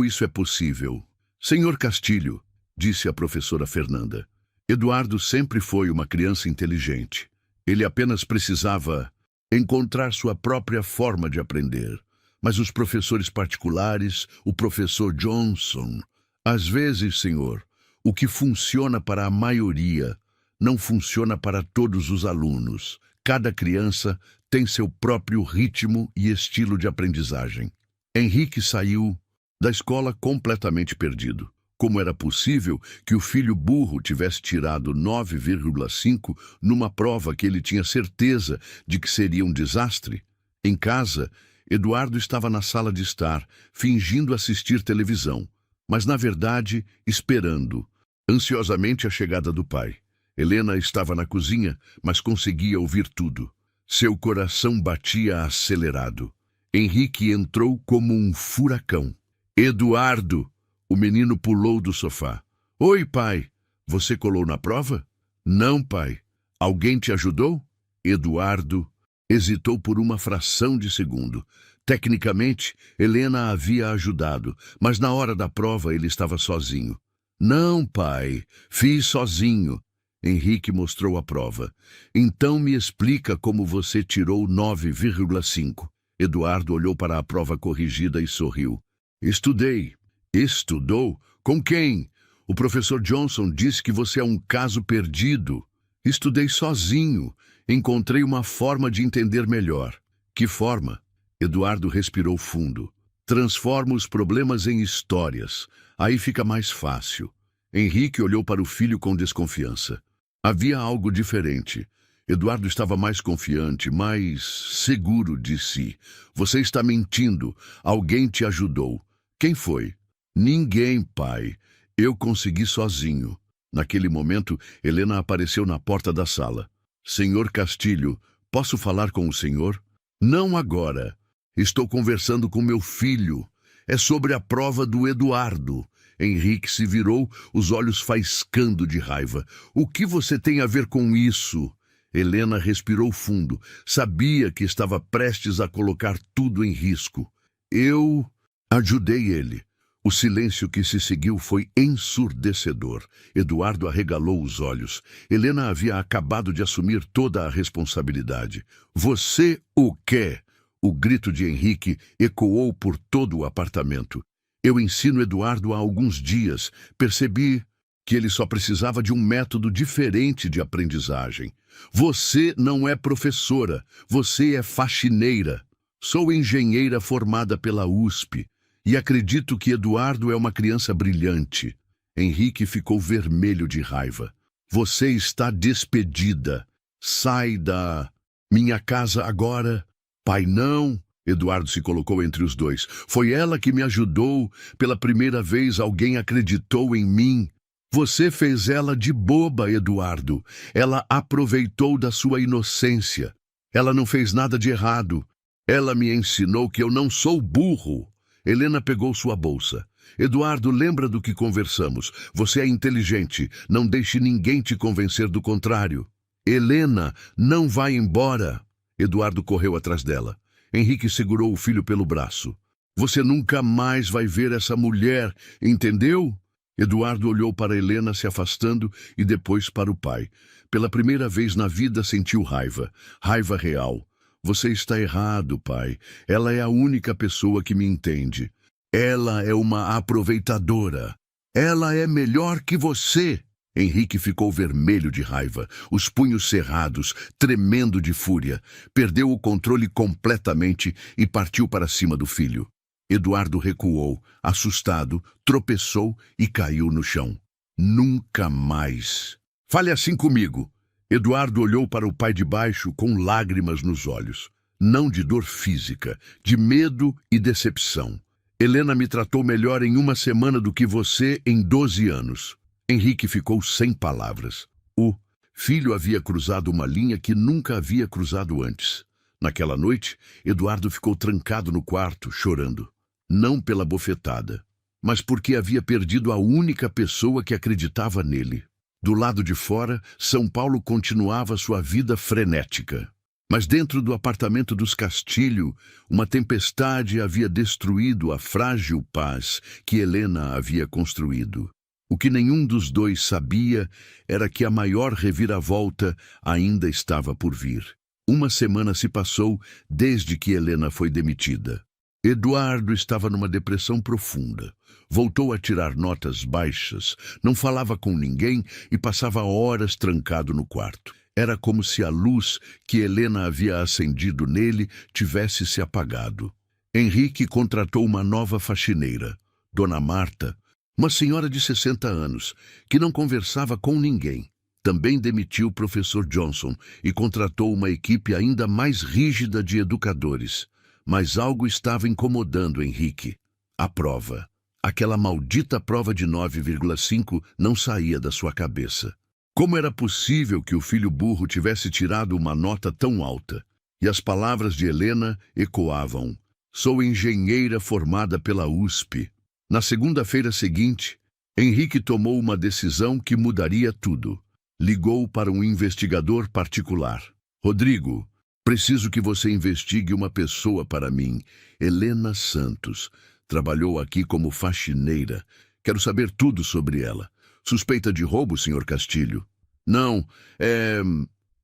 isso é possível? Senhor Castilho, disse a professora Fernanda. Eduardo sempre foi uma criança inteligente. Ele apenas precisava encontrar sua própria forma de aprender. Mas os professores particulares, o professor Johnson, às vezes, senhor, o que funciona para a maioria não funciona para todos os alunos. Cada criança tem seu próprio ritmo e estilo de aprendizagem. Henrique saiu da escola completamente perdido. Como era possível que o filho burro tivesse tirado 9,5 numa prova que ele tinha certeza de que seria um desastre? Em casa, Eduardo estava na sala de estar, fingindo assistir televisão, mas na verdade esperando ansiosamente a chegada do pai. Helena estava na cozinha, mas conseguia ouvir tudo. Seu coração batia acelerado. Henrique entrou como um furacão. Eduardo! O menino pulou do sofá. Oi, pai. Você colou na prova? Não, pai. Alguém te ajudou? Eduardo hesitou por uma fração de segundo. Tecnicamente, Helena havia ajudado, mas na hora da prova ele estava sozinho. Não, pai. Fiz sozinho. Henrique mostrou a prova. Então me explica como você tirou 9,5. Eduardo olhou para a prova corrigida e sorriu. Estudei. Estudou? Com quem? O professor Johnson disse que você é um caso perdido. Estudei sozinho. Encontrei uma forma de entender melhor. Que forma? Eduardo respirou fundo. Transforma os problemas em histórias. Aí fica mais fácil. Henrique olhou para o filho com desconfiança. Havia algo diferente. Eduardo estava mais confiante, mais seguro de si. Você está mentindo. Alguém te ajudou. Quem foi? Ninguém, pai. Eu consegui sozinho. Naquele momento, Helena apareceu na porta da sala. Senhor Castilho, posso falar com o senhor? Não agora. Estou conversando com meu filho. É sobre a prova do Eduardo. Henrique se virou, os olhos faiscando de raiva. O que você tem a ver com isso? Helena respirou fundo. Sabia que estava prestes a colocar tudo em risco. Eu ajudei ele. O silêncio que se seguiu foi ensurdecedor. Eduardo arregalou os olhos. Helena havia acabado de assumir toda a responsabilidade. Você o quê? O grito de Henrique ecoou por todo o apartamento. Eu ensino Eduardo há alguns dias. Percebi que ele só precisava de um método diferente de aprendizagem. Você não é professora, você é faxineira. Sou engenheira formada pela USP. E acredito que Eduardo é uma criança brilhante. Henrique ficou vermelho de raiva. Você está despedida. Sai da minha casa agora. Pai, não. Eduardo se colocou entre os dois. Foi ela que me ajudou. Pela primeira vez alguém acreditou em mim. Você fez ela de boba, Eduardo. Ela aproveitou da sua inocência. Ela não fez nada de errado. Ela me ensinou que eu não sou burro. Helena pegou sua bolsa. Eduardo, lembra do que conversamos. Você é inteligente. Não deixe ninguém te convencer do contrário. Helena, não vai embora. Eduardo correu atrás dela. Henrique segurou o filho pelo braço. Você nunca mais vai ver essa mulher, entendeu? Eduardo olhou para Helena se afastando e depois para o pai. Pela primeira vez na vida sentiu raiva. Raiva real. Você está errado, pai. Ela é a única pessoa que me entende. Ela é uma aproveitadora. Ela é melhor que você. Henrique ficou vermelho de raiva, os punhos cerrados, tremendo de fúria. Perdeu o controle completamente e partiu para cima do filho. Eduardo recuou, assustado, tropeçou e caiu no chão. Nunca mais. Fale assim comigo. Eduardo olhou para o pai de baixo com lágrimas nos olhos. Não de dor física, de medo e decepção. Helena me tratou melhor em uma semana do que você em 12 anos. Henrique ficou sem palavras. O filho havia cruzado uma linha que nunca havia cruzado antes. Naquela noite, Eduardo ficou trancado no quarto, chorando. Não pela bofetada, mas porque havia perdido a única pessoa que acreditava nele. Do lado de fora, São Paulo continuava sua vida frenética. Mas dentro do apartamento dos Castilho, uma tempestade havia destruído a frágil paz que Helena havia construído. O que nenhum dos dois sabia era que a maior reviravolta ainda estava por vir. Uma semana se passou desde que Helena foi demitida. Eduardo estava numa depressão profunda. Voltou a tirar notas baixas, não falava com ninguém e passava horas trancado no quarto. Era como se a luz que Helena havia acendido nele tivesse se apagado. Henrique contratou uma nova faxineira, Dona Marta, uma senhora de 60 anos, que não conversava com ninguém. Também demitiu o professor Johnson e contratou uma equipe ainda mais rígida de educadores. Mas algo estava incomodando Henrique. A prova. Aquela maldita prova de 9,5 não saía da sua cabeça. Como era possível que o filho burro tivesse tirado uma nota tão alta? E as palavras de Helena ecoavam. Sou engenheira formada pela USP. Na segunda-feira seguinte, Henrique tomou uma decisão que mudaria tudo. Ligou para um investigador particular. Rodrigo, preciso que você investigue uma pessoa para mim. Helena Santos. Trabalhou aqui como faxineira. Quero saber tudo sobre ela. Suspeita de roubo, Sr. Castilho? Não, é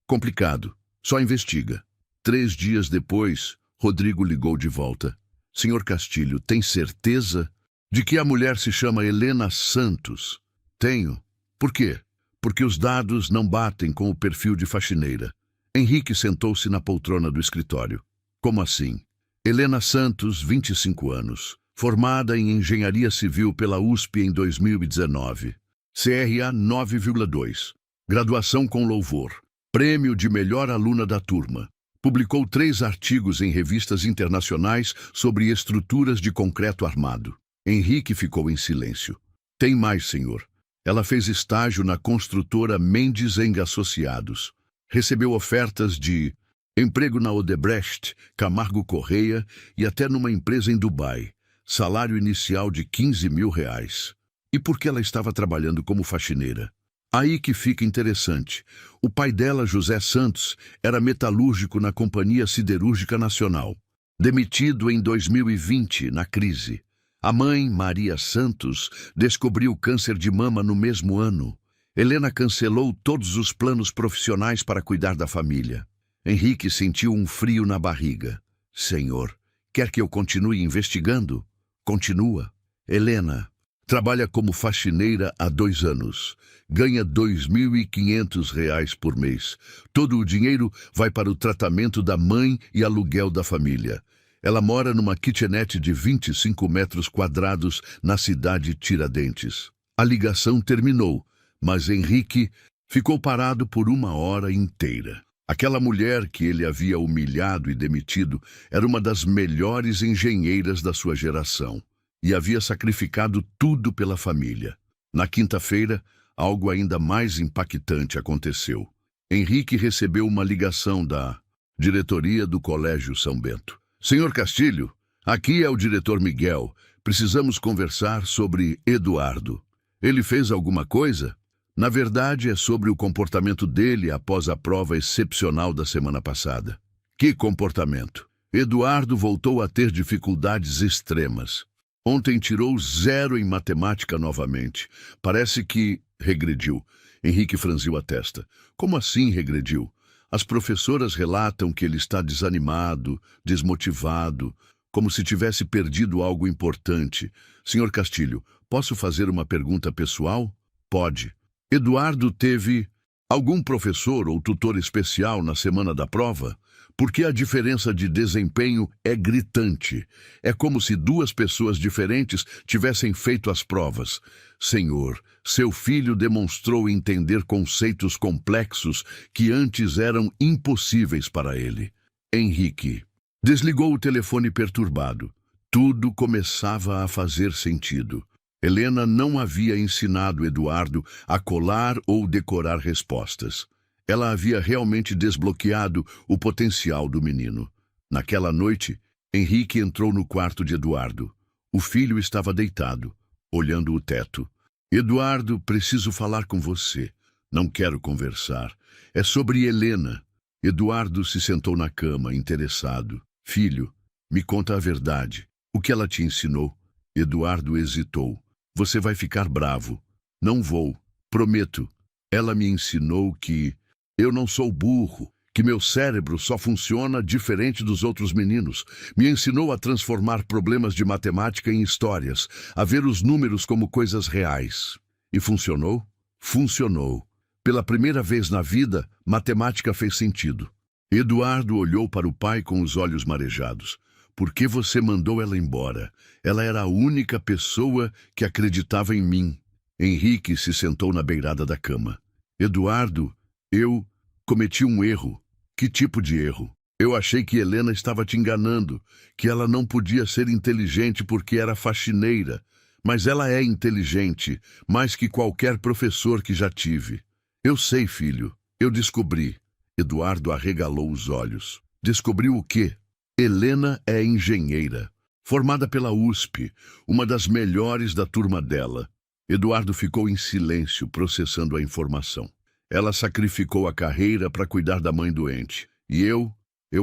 complicado. Só investiga. 3 dias depois, Rodrigo ligou de volta. Sr. Castilho, tem certeza de que a mulher se chama Helena Santos? Tenho. Por quê? Porque os dados não batem com o perfil de faxineira. Henrique sentou-se na poltrona do escritório. Como assim? Helena Santos, 25 anos. Formada em Engenharia Civil pela USP em 2019. CRA 9,2. Graduação com louvor. Prêmio de melhor aluna da turma. Publicou 3 artigos em revistas internacionais sobre estruturas de concreto armado. Henrique ficou em silêncio. Tem mais, senhor. Ela fez estágio na construtora Mendes Eng Associados. Recebeu ofertas de emprego na Odebrecht, Camargo Correia e até numa empresa em Dubai. Salário inicial de R$ 15.000. E por que ela estava trabalhando como faxineira? Aí que fica interessante. O pai dela, José Santos, era metalúrgico na Companhia Siderúrgica Nacional. Demitido em 2020, na crise. A mãe, Maria Santos, descobriu câncer de mama no mesmo ano. Helena cancelou todos os planos profissionais para cuidar da família. Henrique sentiu um frio na barriga. Senhor, quer que eu continue investigando? Continua. Helena trabalha como faxineira há 2 anos. Ganha R$ 2.500 por mês. Todo o dinheiro vai para o tratamento da mãe e aluguel da família. Ela mora numa kitnet de 25 metros quadrados na cidade Tiradentes. A ligação terminou, mas Henrique ficou parado por 1 hora inteira. Aquela mulher que ele havia humilhado e demitido era uma das melhores engenheiras da sua geração e havia sacrificado tudo pela família. Na quinta-feira, algo ainda mais impactante aconteceu. Henrique recebeu uma ligação da Diretoria do Colégio São Bento. Senhor Castilho, aqui é o diretor Miguel. Precisamos conversar sobre Eduardo. Ele fez alguma coisa? Na verdade, é sobre o comportamento dele após a prova excepcional da semana passada. Que comportamento? Eduardo voltou a ter dificuldades extremas. Ontem tirou 0 em matemática novamente. Parece que regrediu. Henrique franziu a testa. Como assim regrediu? As professoras relatam que ele está desanimado, desmotivado, como se tivesse perdido algo importante. Senhor Castilho, posso fazer uma pergunta pessoal? Pode. Eduardo teve algum professor ou tutor especial na semana da prova? Porque a diferença de desempenho é gritante. É como se 2 pessoas diferentes tivessem feito as provas. Senhor, seu filho demonstrou entender conceitos complexos que antes eram impossíveis para ele. Henrique desligou o telefone perturbado. Tudo começava a fazer sentido. Helena não havia ensinado Eduardo a colar ou decorar respostas. Ela havia realmente desbloqueado o potencial do menino. Naquela noite, Henrique entrou no quarto de Eduardo. O filho estava deitado, olhando o teto. Eduardo, preciso falar com você. Não quero conversar. É sobre Helena. Eduardo se sentou na cama, interessado. Filho, me conta a verdade. O que ela te ensinou? Eduardo hesitou. Você vai ficar bravo. Não vou. Prometo. Ela me ensinou que eu não sou burro, que meu cérebro só funciona diferente dos outros meninos. Me ensinou a transformar problemas de matemática em histórias, a ver os números como coisas reais. E funcionou? Funcionou. Pela primeira vez na vida, matemática fez sentido. Eduardo olhou para o pai com os olhos marejados. Por que você mandou ela embora? Ela era a única pessoa que acreditava em mim. Henrique se sentou na beirada da cama. Eduardo, eu cometi um erro. Que tipo de erro? Eu achei que Helena estava te enganando, que ela não podia ser inteligente porque era faxineira. Mas ela é inteligente, mais que qualquer professor que já tive. Eu sei, filho. Eu descobri. Eduardo arregalou os olhos. Descobriu o quê? Helena é engenheira, formada pela USP, uma das melhores da turma dela. Eduardo ficou em silêncio, processando a informação. Ela sacrificou a carreira para cuidar da mãe doente. E eu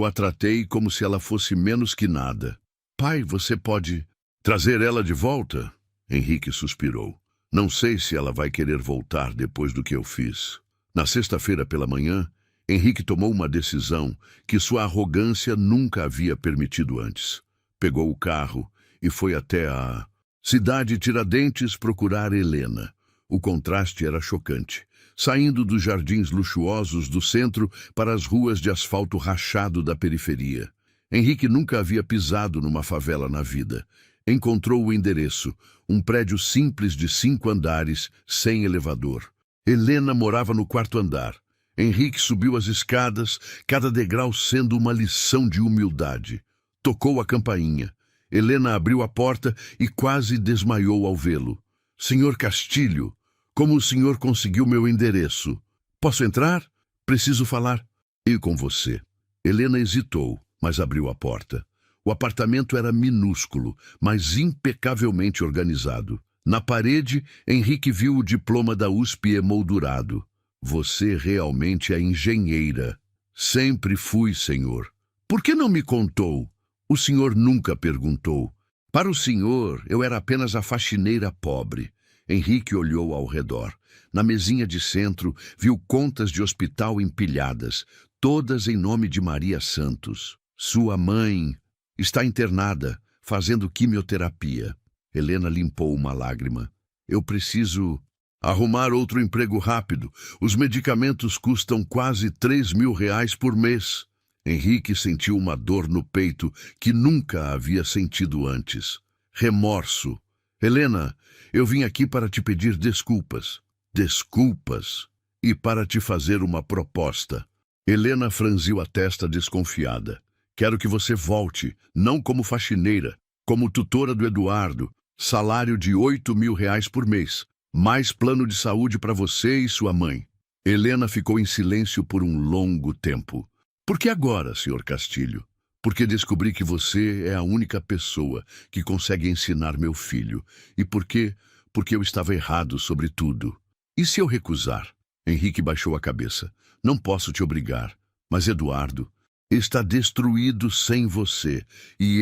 a tratei como se ela fosse menos que nada. Pai, você pode trazer ela de volta? Henrique suspirou. Não sei se ela vai querer voltar depois do que eu fiz. Na sexta-feira pela manhã, Henrique tomou uma decisão que sua arrogância nunca havia permitido antes. Pegou o carro e foi até a cidade Tiradentes procurar Helena. O contraste era chocante. Saindo dos jardins luxuosos do centro para as ruas de asfalto rachado da periferia. Henrique nunca havia pisado numa favela na vida. Encontrou o endereço, um prédio simples de 5 andares, sem elevador. Helena morava no 4º andar. Henrique subiu as escadas, cada degrau sendo uma lição de humildade. Tocou a campainha. Helena abriu a porta e quase desmaiou ao vê-lo. Senhor Castilho, como o senhor conseguiu meu endereço? Posso entrar? Preciso falar. E com você. Helena hesitou, mas abriu a porta. O apartamento era minúsculo, mas impecavelmente organizado. Na parede, Henrique viu o diploma da USP emoldurado. Você realmente é engenheira. Sempre fui, senhor. Por que não me contou? O senhor nunca perguntou. Para o senhor, eu era apenas a faxineira pobre. Henrique olhou ao redor. Na mesinha de centro, viu contas de hospital empilhadas, todas em nome de Maria Santos. Sua mãe está internada, fazendo quimioterapia. Helena limpou uma lágrima. Eu preciso arrumar outro emprego rápido. Os medicamentos custam quase 3.000 reais por mês. Henrique sentiu uma dor no peito que nunca havia sentido antes. Remorso. Helena, eu vim aqui para te pedir desculpas. Desculpas? E para te fazer uma proposta. Helena franziu a testa desconfiada. Quero que você volte, não como faxineira, como tutora do Eduardo. Salário de 8.000 reais por mês. Mais plano de saúde para você e sua mãe. Helena ficou em silêncio por um longo tempo. Por que agora, Sr. Castilho? Porque descobri que você é a única pessoa que consegue ensinar meu filho. E por quê? Porque eu estava errado sobre tudo. E se eu recusar? Henrique baixou a cabeça. Não posso te obrigar. Mas Eduardo está destruído sem você. E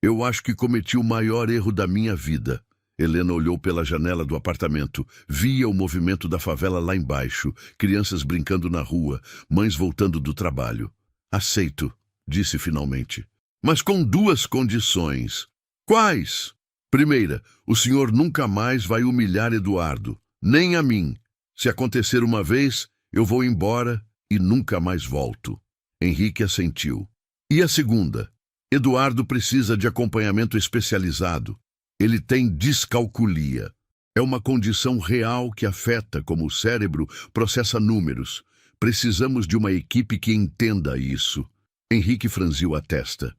eu acho que cometi o maior erro da minha vida. Helena olhou pela janela do apartamento. Via o movimento da favela lá embaixo, crianças brincando na rua, mães voltando do trabalho. Aceito, disse finalmente. Mas com duas condições. Quais? Primeira, o senhor nunca mais vai humilhar Eduardo, nem a mim. Se acontecer uma vez, eu vou embora e nunca mais volto. Henrique assentiu. E a segunda? Eduardo precisa de acompanhamento especializado. Ele tem descalculia. É uma condição real que afeta como o cérebro processa números. Precisamos de uma equipe que entenda isso. Henrique franziu a testa.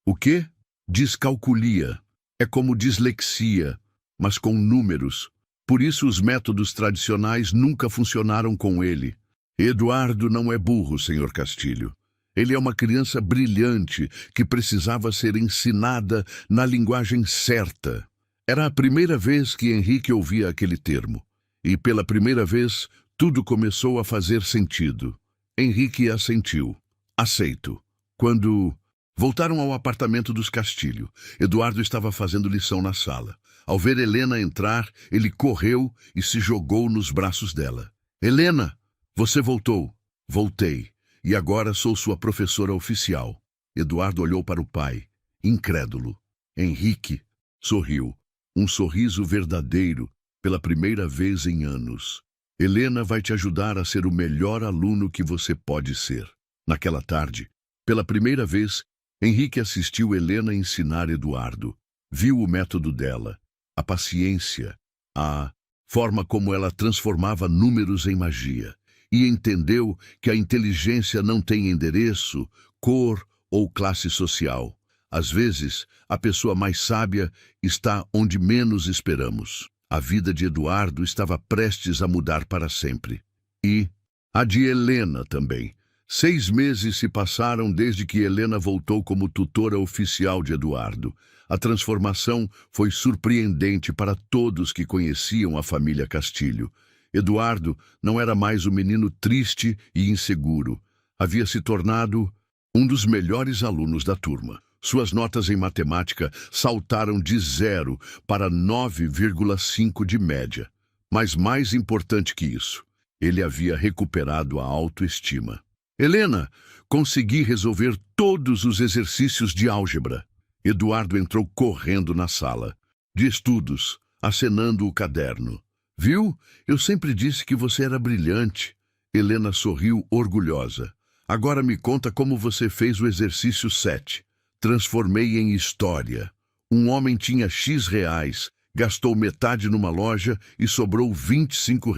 O quê? Descalculia. É como dislexia, mas com números. Por isso os métodos tradicionais nunca funcionaram com ele. Eduardo não é burro, Sr. Castilho. Ele é uma criança brilhante que precisava ser ensinada na linguagem certa. Era a primeira vez que Henrique ouvia aquele termo. E pela primeira vez, tudo começou a fazer sentido. Henrique assentiu. Aceito. Quando voltaram ao apartamento dos Castilho, Eduardo estava fazendo lição na sala. Ao ver Helena entrar, ele correu e se jogou nos braços dela. Helena, você voltou. Voltei. E agora sou sua professora oficial. Eduardo olhou para o pai, incrédulo. Henrique sorriu. Um sorriso verdadeiro, pela primeira vez em anos. Helena vai te ajudar a ser o melhor aluno que você pode ser. Naquela tarde, pela primeira vez, Henrique assistiu Helena ensinar Eduardo. Viu o método dela, a paciência, a forma como ela transformava números em magia. E entendeu que a inteligência não tem endereço, cor ou classe social. Às vezes, a pessoa mais sábia está onde menos esperamos. A vida de Eduardo estava prestes a mudar para sempre. E a de Helena também. 6 meses se passaram desde que Helena voltou como tutora oficial de Eduardo. A transformação foi surpreendente para todos que conheciam a família Castilho. Eduardo não era mais o menino triste e inseguro. Havia se tornado um dos melhores alunos da turma. Suas notas em matemática saltaram de 0 para 9,5 de média. Mas mais importante que isso, ele havia recuperado a autoestima. Helena, consegui resolver todos os exercícios de álgebra. Eduardo entrou correndo na sala de estudos, acenando o caderno. Viu? Eu sempre disse que você era brilhante. Helena sorriu orgulhosa. Agora me conta como você fez o exercício 7. Transformei em história. Um homem tinha X reais, gastou metade numa loja e sobrou R$ 25.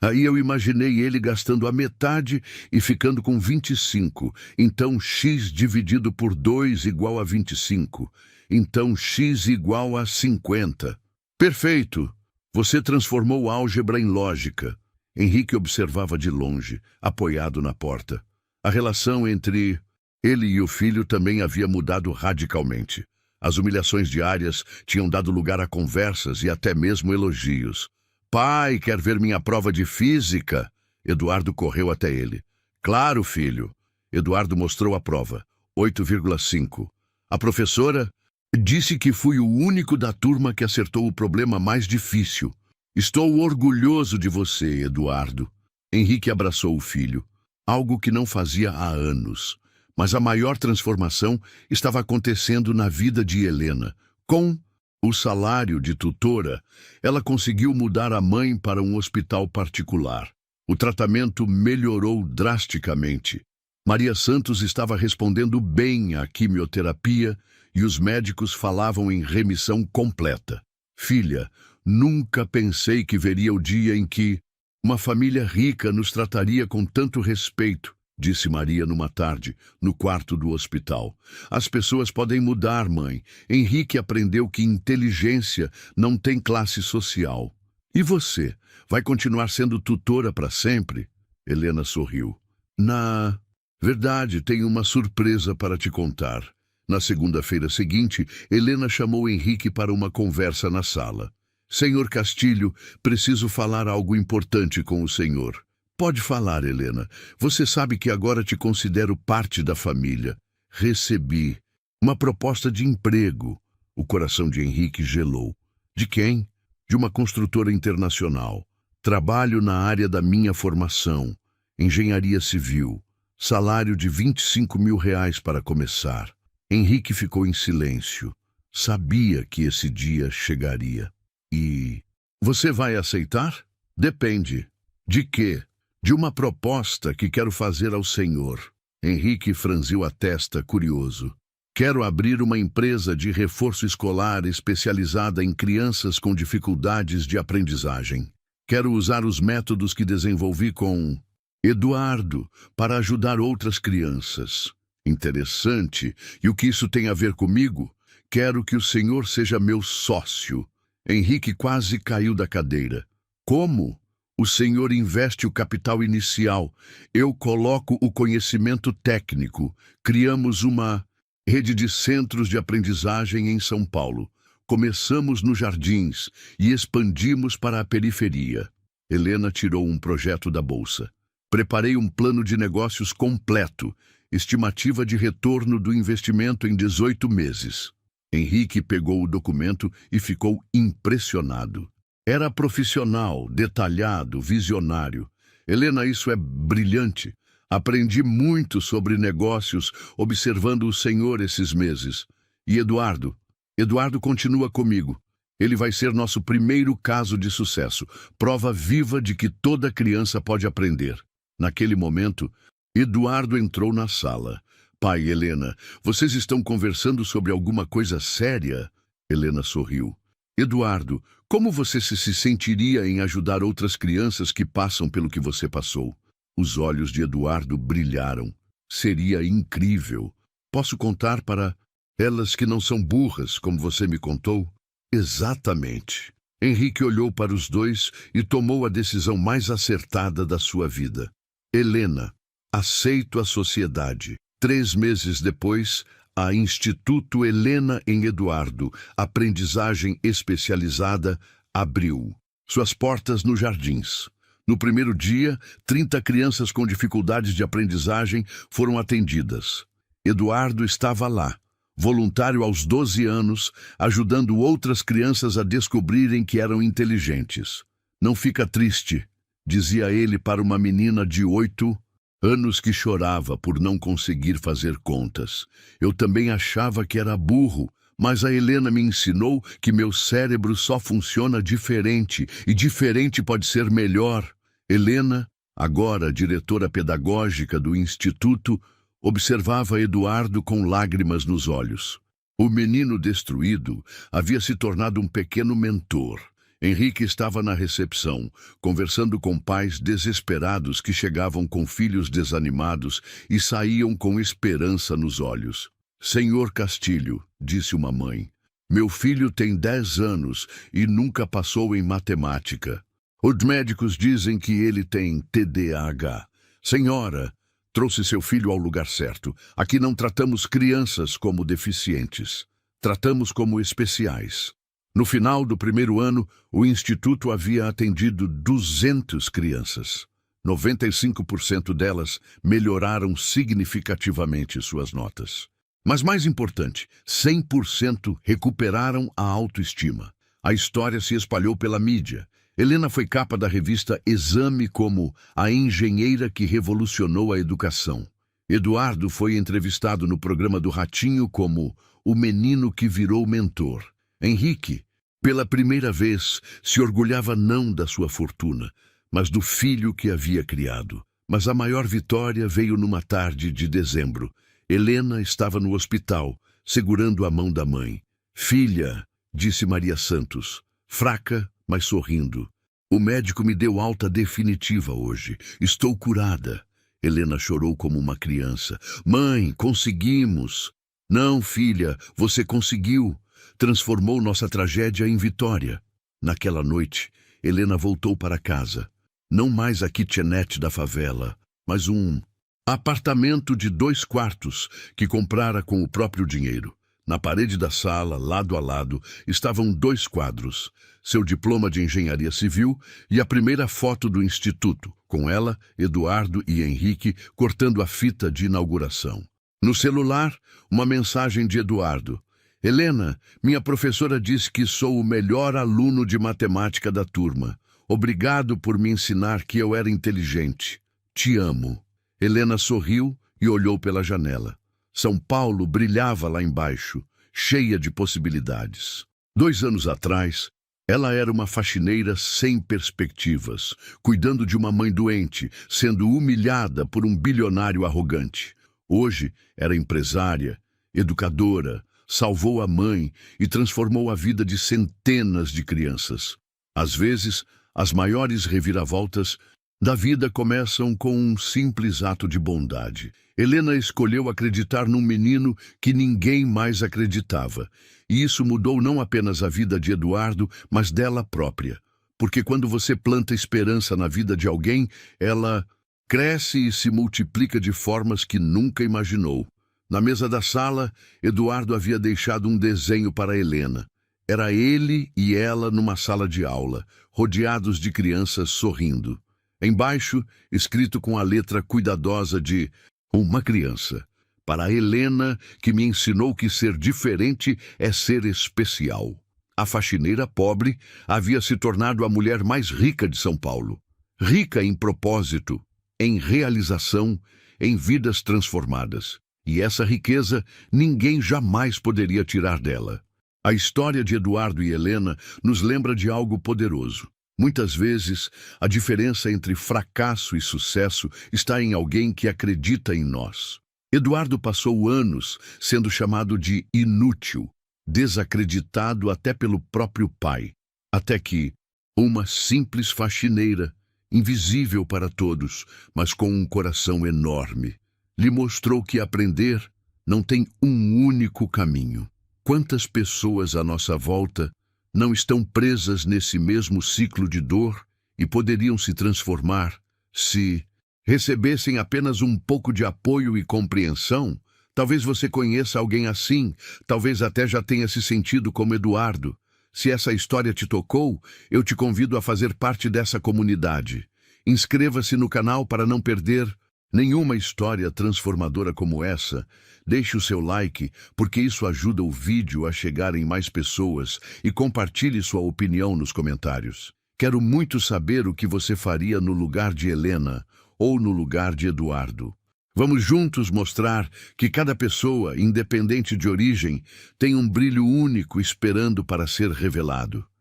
Aí eu imaginei ele gastando a metade e ficando com 25. Então X dividido por 2 igual a 25. Então X igual a 50. Perfeito! Você transformou álgebra em lógica. Henrique observava de longe, apoiado na porta. A relação entre ele e o filho também havia mudado radicalmente. As humilhações diárias tinham dado lugar a conversas e até mesmo elogios. Pai, quer ver minha prova de física? Eduardo correu até ele. Claro, filho. Eduardo mostrou a prova. 8,5. A professora disse que fui o único da turma que acertou o problema mais difícil. Estou orgulhoso de você, Eduardo. Henrique abraçou o filho, algo que não fazia há anos. Mas a maior transformação estava acontecendo na vida de Helena. Com o salário de tutora, ela conseguiu mudar a mãe para um hospital particular. O tratamento melhorou drasticamente. Maria Santos estava respondendo bem à quimioterapia e os médicos falavam em remissão completa. Filha, nunca pensei que veria o dia em que uma família rica nos trataria com tanto respeito, disse Maria numa tarde, no quarto do hospital. As pessoas podem mudar, mãe. Henrique aprendeu que inteligência não tem classe social. E você, vai continuar sendo tutora para sempre? Helena sorriu. Na verdade, tenho uma surpresa para te contar. Na segunda-feira seguinte, Helena chamou Henrique para uma conversa na sala. Senhor Castilho, preciso falar algo importante com o senhor. Pode falar, Helena. Você sabe que agora te considero parte da família. Recebi uma proposta de emprego. O coração de Henrique gelou. De quem? De uma construtora internacional. Trabalho na área da minha formação. Engenharia civil. Salário de R$ 25.000 para começar. Henrique ficou em silêncio. Sabia que esse dia chegaria. E você vai aceitar? Depende. De quê? De uma proposta que quero fazer ao senhor. Henrique franziu a testa, curioso. Quero abrir uma empresa de reforço escolar especializada em crianças com dificuldades de aprendizagem. Quero usar os métodos que desenvolvi com Eduardo para ajudar outras crianças. Interessante. E o que isso tem a ver comigo? Quero que o senhor seja meu sócio. Henrique quase caiu da cadeira. Como? O senhor investe o capital inicial. Eu coloco o conhecimento técnico. Criamos uma rede de centros de aprendizagem em São Paulo. Começamos nos Jardins e expandimos para a periferia. Helena tirou um projeto da bolsa. Preparei um plano de negócios completo. Estimativa de retorno do investimento em 18 meses. Henrique pegou o documento e ficou impressionado. Era profissional, detalhado, visionário. Helena, isso é brilhante. Aprendi muito sobre negócios observando o senhor esses meses. E Eduardo? Eduardo continua comigo. Ele vai ser nosso primeiro caso de sucesso. Prova viva de que toda criança pode aprender. Naquele momento, Eduardo entrou na sala. Pai, Helena, vocês estão conversando sobre alguma coisa séria? Helena sorriu. Eduardo, como você se sentiria em ajudar outras crianças que passam pelo que você passou? Os olhos de Eduardo brilharam. Seria incrível. Posso contar para elas que não são burras, como você me contou? Exatamente. Henrique olhou para os dois e tomou a decisão mais acertada da sua vida. Helena, aceito a sociedade. 3 meses depois, a Instituto Helena em Eduardo, aprendizagem especializada, abriu suas portas nos Jardins. No primeiro dia, 30 crianças com dificuldades de aprendizagem foram atendidas. Eduardo estava lá, voluntário aos 12 anos, ajudando outras crianças a descobrirem que eram inteligentes. Não fica triste, dizia ele para uma menina de 8 anos que chorava por não conseguir fazer contas. Eu também achava que era burro, mas a Helena me ensinou que meu cérebro só funciona diferente, e diferente pode ser melhor. Helena, agora diretora pedagógica do Instituto, observava Eduardo com lágrimas nos olhos. O menino destruído havia se tornado um pequeno mentor. Henrique estava na recepção, conversando com pais desesperados que chegavam com filhos desanimados e saíam com esperança nos olhos. Senhor Castilho, disse uma mãe, meu filho tem 10 anos e nunca passou em matemática. Os médicos dizem que ele tem TDAH. Senhora, trouxe seu filho ao lugar certo. Aqui não tratamos crianças como deficientes. Tratamos como especiais. No final do primeiro ano, o Instituto havia atendido 200 crianças. 95% delas melhoraram significativamente suas notas. Mas mais importante, 100% recuperaram a autoestima. A história se espalhou pela mídia. Helena foi capa da revista Exame como a engenheira que revolucionou a educação. Eduardo foi entrevistado no programa do Ratinho como o menino que virou mentor. Henrique, pela primeira vez, se orgulhava não da sua fortuna, mas do filho que havia criado. Mas a maior vitória veio numa tarde de dezembro. Helena estava no hospital, segurando a mão da mãe. Filha, disse Maria Santos, fraca, mas sorrindo. O médico me deu alta definitiva hoje. Estou curada. Helena chorou como uma criança. Mãe, conseguimos. Não, filha, você conseguiu. Transformou nossa tragédia em vitória. Naquela noite, Helena voltou para casa. Não mais a kitchenette da favela, mas um Apartamento de 2 quartos que comprara com o próprio dinheiro. Na parede da sala, lado a lado, estavam 2 quadros. Seu diploma de engenharia civil e a primeira foto do instituto, com ela, Eduardo e Henrique cortando a fita de inauguração. No celular, uma mensagem de Eduardo. Helena, minha professora disse que sou o melhor aluno de matemática da turma. Obrigado por me ensinar que eu era inteligente. Te amo. Helena sorriu e olhou pela janela. São Paulo brilhava lá embaixo, cheia de possibilidades. 2 anos atrás, ela era uma faxineira sem perspectivas, cuidando de uma mãe doente, sendo humilhada por um bilionário arrogante. Hoje, era empresária, educadora, salvou a mãe e transformou a vida de centenas de crianças. Às vezes, as maiores reviravoltas da vida começam com um simples ato de bondade. Helena escolheu acreditar num menino que ninguém mais acreditava. E isso mudou não apenas a vida de Eduardo, mas dela própria. Porque quando você planta esperança na vida de alguém, ela cresce e se multiplica de formas que nunca imaginou. Na mesa da sala, Eduardo havia deixado um desenho para Helena. Era ele e ela numa sala de aula, rodeados de crianças sorrindo. Embaixo, escrito com a letra cuidadosa de uma criança. Para Helena, que me ensinou que ser diferente é ser especial. A faxineira pobre havia se tornado a mulher mais rica de São Paulo. Rica em propósito, em realização, em vidas transformadas. E essa riqueza ninguém jamais poderia tirar dela. A história de Eduardo e Helena nos lembra de algo poderoso. Muitas vezes, a diferença entre fracasso e sucesso está em alguém que acredita em nós. Eduardo passou anos sendo chamado de inútil, desacreditado até pelo próprio pai, até que uma simples faxineira, invisível para todos, mas com um coração enorme, lhe mostrou que aprender não tem um único caminho. Quantas pessoas à nossa volta não estão presas nesse mesmo ciclo de dor e poderiam se transformar se recebessem apenas um pouco de apoio e compreensão? Talvez você conheça alguém assim, talvez até já tenha se sentido como Eduardo. Se essa história te tocou, eu te convido a fazer parte dessa comunidade. Inscreva-se no canal para não perder nenhuma história transformadora como essa. Deixe o seu like, porque isso ajuda o vídeo a chegar em mais pessoas, e compartilhe sua opinião nos comentários. Quero muito saber o que você faria no lugar de Helena ou no lugar de Eduardo. Vamos juntos mostrar que cada pessoa, independente de origem, tem um brilho único esperando para ser revelado.